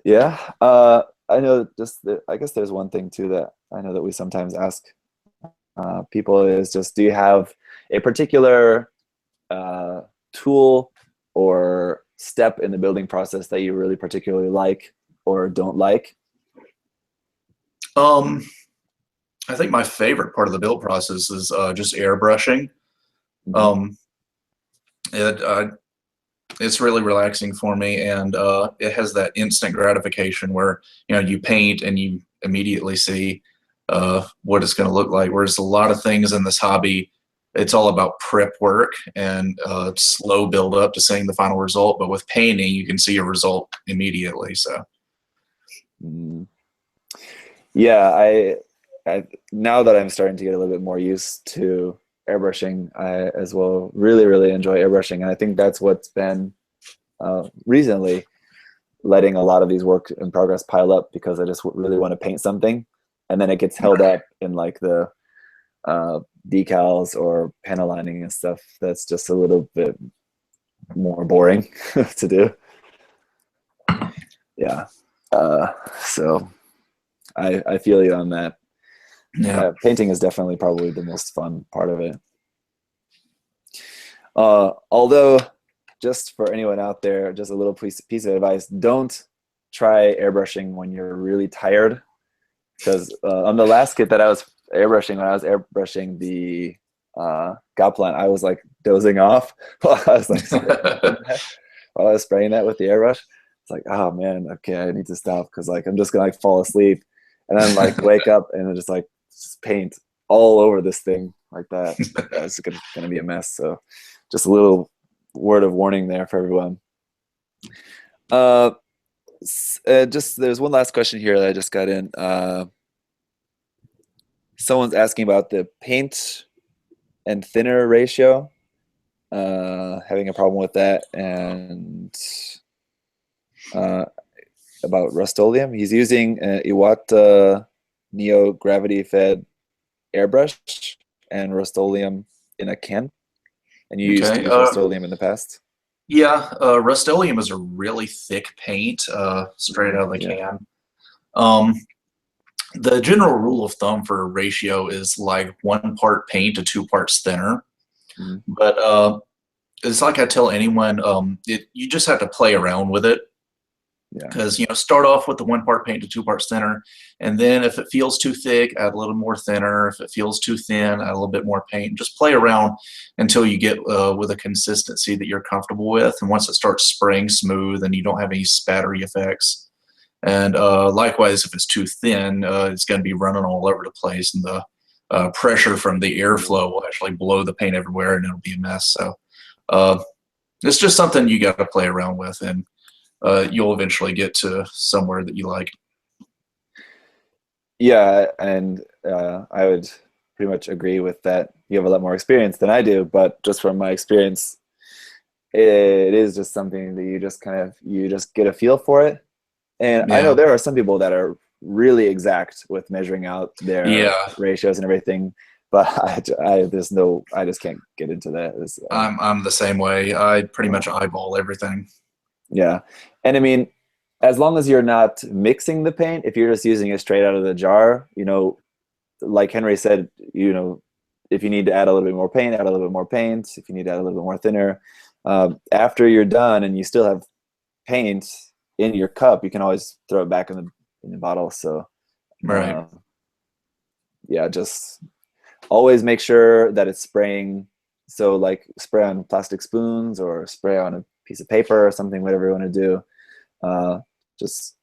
Yeah. I know I guess there's one thing too that I know that we sometimes ask people is just, do you have a particular tool or step in the building process that you really particularly like or don't like? I think my favorite part of the build process is just airbrushing. It's really relaxing for me, and it has that instant gratification where you paint and you immediately see what it's going to look like. Whereas a lot of things in this hobby, it's all about prep work and slow build up to seeing the final result. But with painting, you can see a result immediately. So, yeah, I now that I'm starting to get a little bit more used to airbrushing, I as well really enjoy airbrushing, and I think that's what's been recently letting a lot of these work in progress pile up, because I just really want to paint something, and then it gets held up in like the decals or panel lining and stuff that's just a little bit more boring to do. Yeah. So I feel you on that. Yeah, painting is definitely probably the most fun part of it. Although, just for anyone out there, just a little piece of advice: don't try airbrushing when you're really tired, because on the last kit that I was airbrushing, when I was airbrushing the Gunpla, I was like dozing off while I was spraying that with the airbrush. It's like, oh man, okay, I need to stop, because like I'm just gonna like fall asleep and then like wake up and just like paint all over this thing like that, it's gonna be a mess. So just a little word of warning there for everyone. Just there's one last question here that I just got in. Someone's asking about the paint and thinner ratio, having a problem with that, and about Rust-Oleum. He's using Iwata Neo gravity fed airbrush and Rust-Oleum in a can. And you used to use Rust-Oleum in the past? Yeah, Rust-Oleum is a really thick paint, straight out of the can. The general rule of thumb for a ratio is like 1 part paint to 2 parts thinner. But it's like I tell anyone, you just have to play around with it. Because start off with the 1 part paint to 2 parts thinner, and then if it feels too thick, add a little more thinner. If it feels too thin, add a little bit more paint. Just play around until you get with a consistency that you're comfortable with. And once it starts spraying smooth and you don't have any spattery effects, and likewise, if it's too thin, it's going to be running all over the place, and the pressure from the airflow will actually blow the paint everywhere, and it'll be a mess. So it's just something you got to play around with, and you'll eventually get to somewhere that you like. Yeah, and I would pretty much agree with that. You have a lot more experience than I do, but just from my experience, it is just something that you just get a feel for it. And I know there are some people that are really exact with measuring out their ratios and everything, but I just can't get into that. I'm the same way. I pretty much eyeball everything. Yeah. And I mean, as long as you're not mixing the paint, if you're just using it straight out of the jar, like Henry said, if you need to add a little bit more paint, add a little bit more paint. If you need to add a little bit more thinner, after you're done and you still have paint in your cup, you can always throw it back in the bottle. So, yeah, just always make sure that it's spraying. So like spray on plastic spoons or spray on a piece of paper or something, whatever you want to do. Just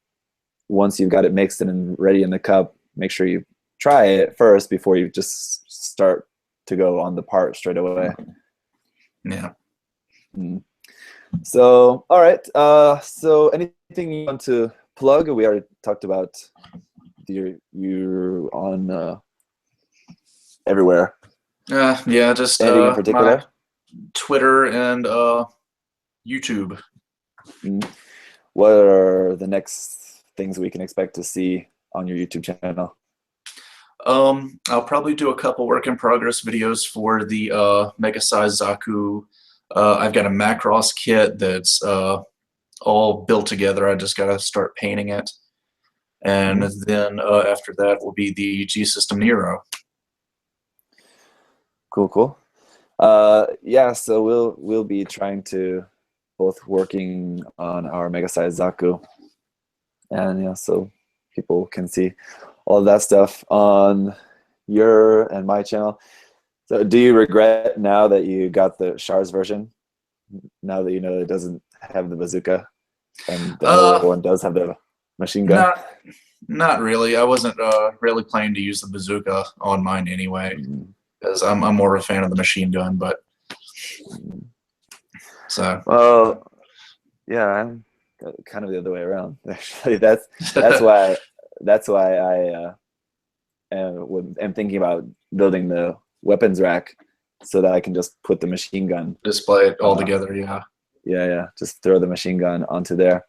once you've got it mixed and ready in the cup, make sure you try it first before you just start to go on the part straight away. Yeah. So, all right. So anything you want to plug? We already talked about you're on everywhere. Yeah, just anything in particular? Twitter and YouTube. What are the next things we can expect to see on your YouTube channel? I'll probably do a couple work in progress videos for the mega size Zaku. I've got a Macross kit that's all built together. I just got to start painting it. And then after that will be the G-System Nero. Cool. Yeah, so we'll be trying to both working on our mega size Zaku, and so people can see all of that stuff on your and my channel. So do you regret now that you got the Shars version, now that you know it doesn't have the bazooka and the other one does have the machine gun? Not really. I wasn't really planning to use the bazooka on mine anyway, because I'm more of a fan of the machine gun. But so yeah, I'm kind of the other way around. Actually, that's why I am thinking about building the weapons rack so that I can just put the machine gun, display it all together. Yeah, just throw the machine gun onto there.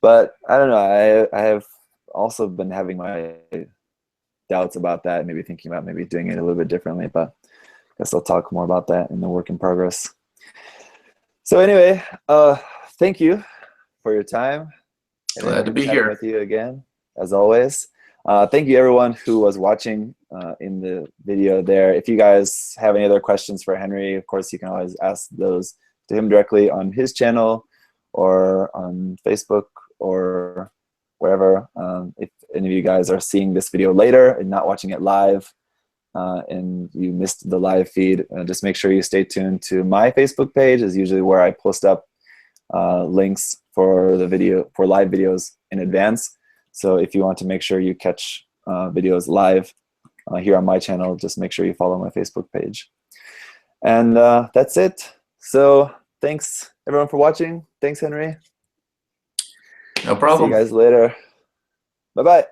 But I don't know. I have also been having my doubts about that. Maybe thinking about maybe doing it a little bit differently. But I guess I'll talk more about that in the work in progress. So anyway, thank you for your time. Glad to be here with you again, as always. Thank you everyone who was watching in the video there. If you guys have any other questions for Henry, of course you can always ask those to him directly on his channel or on Facebook or wherever. If any of you guys are seeing this video later and not watching it live and you missed the live feed, just make sure you stay tuned to my Facebook page. Is usually where I post up links for live videos in advance. So if you want to make sure you catch videos live, here on my channel, just make sure you follow my Facebook page. And that's it. So thanks everyone for watching. Thanks, Henry. No problem. See you guys later. Bye-bye.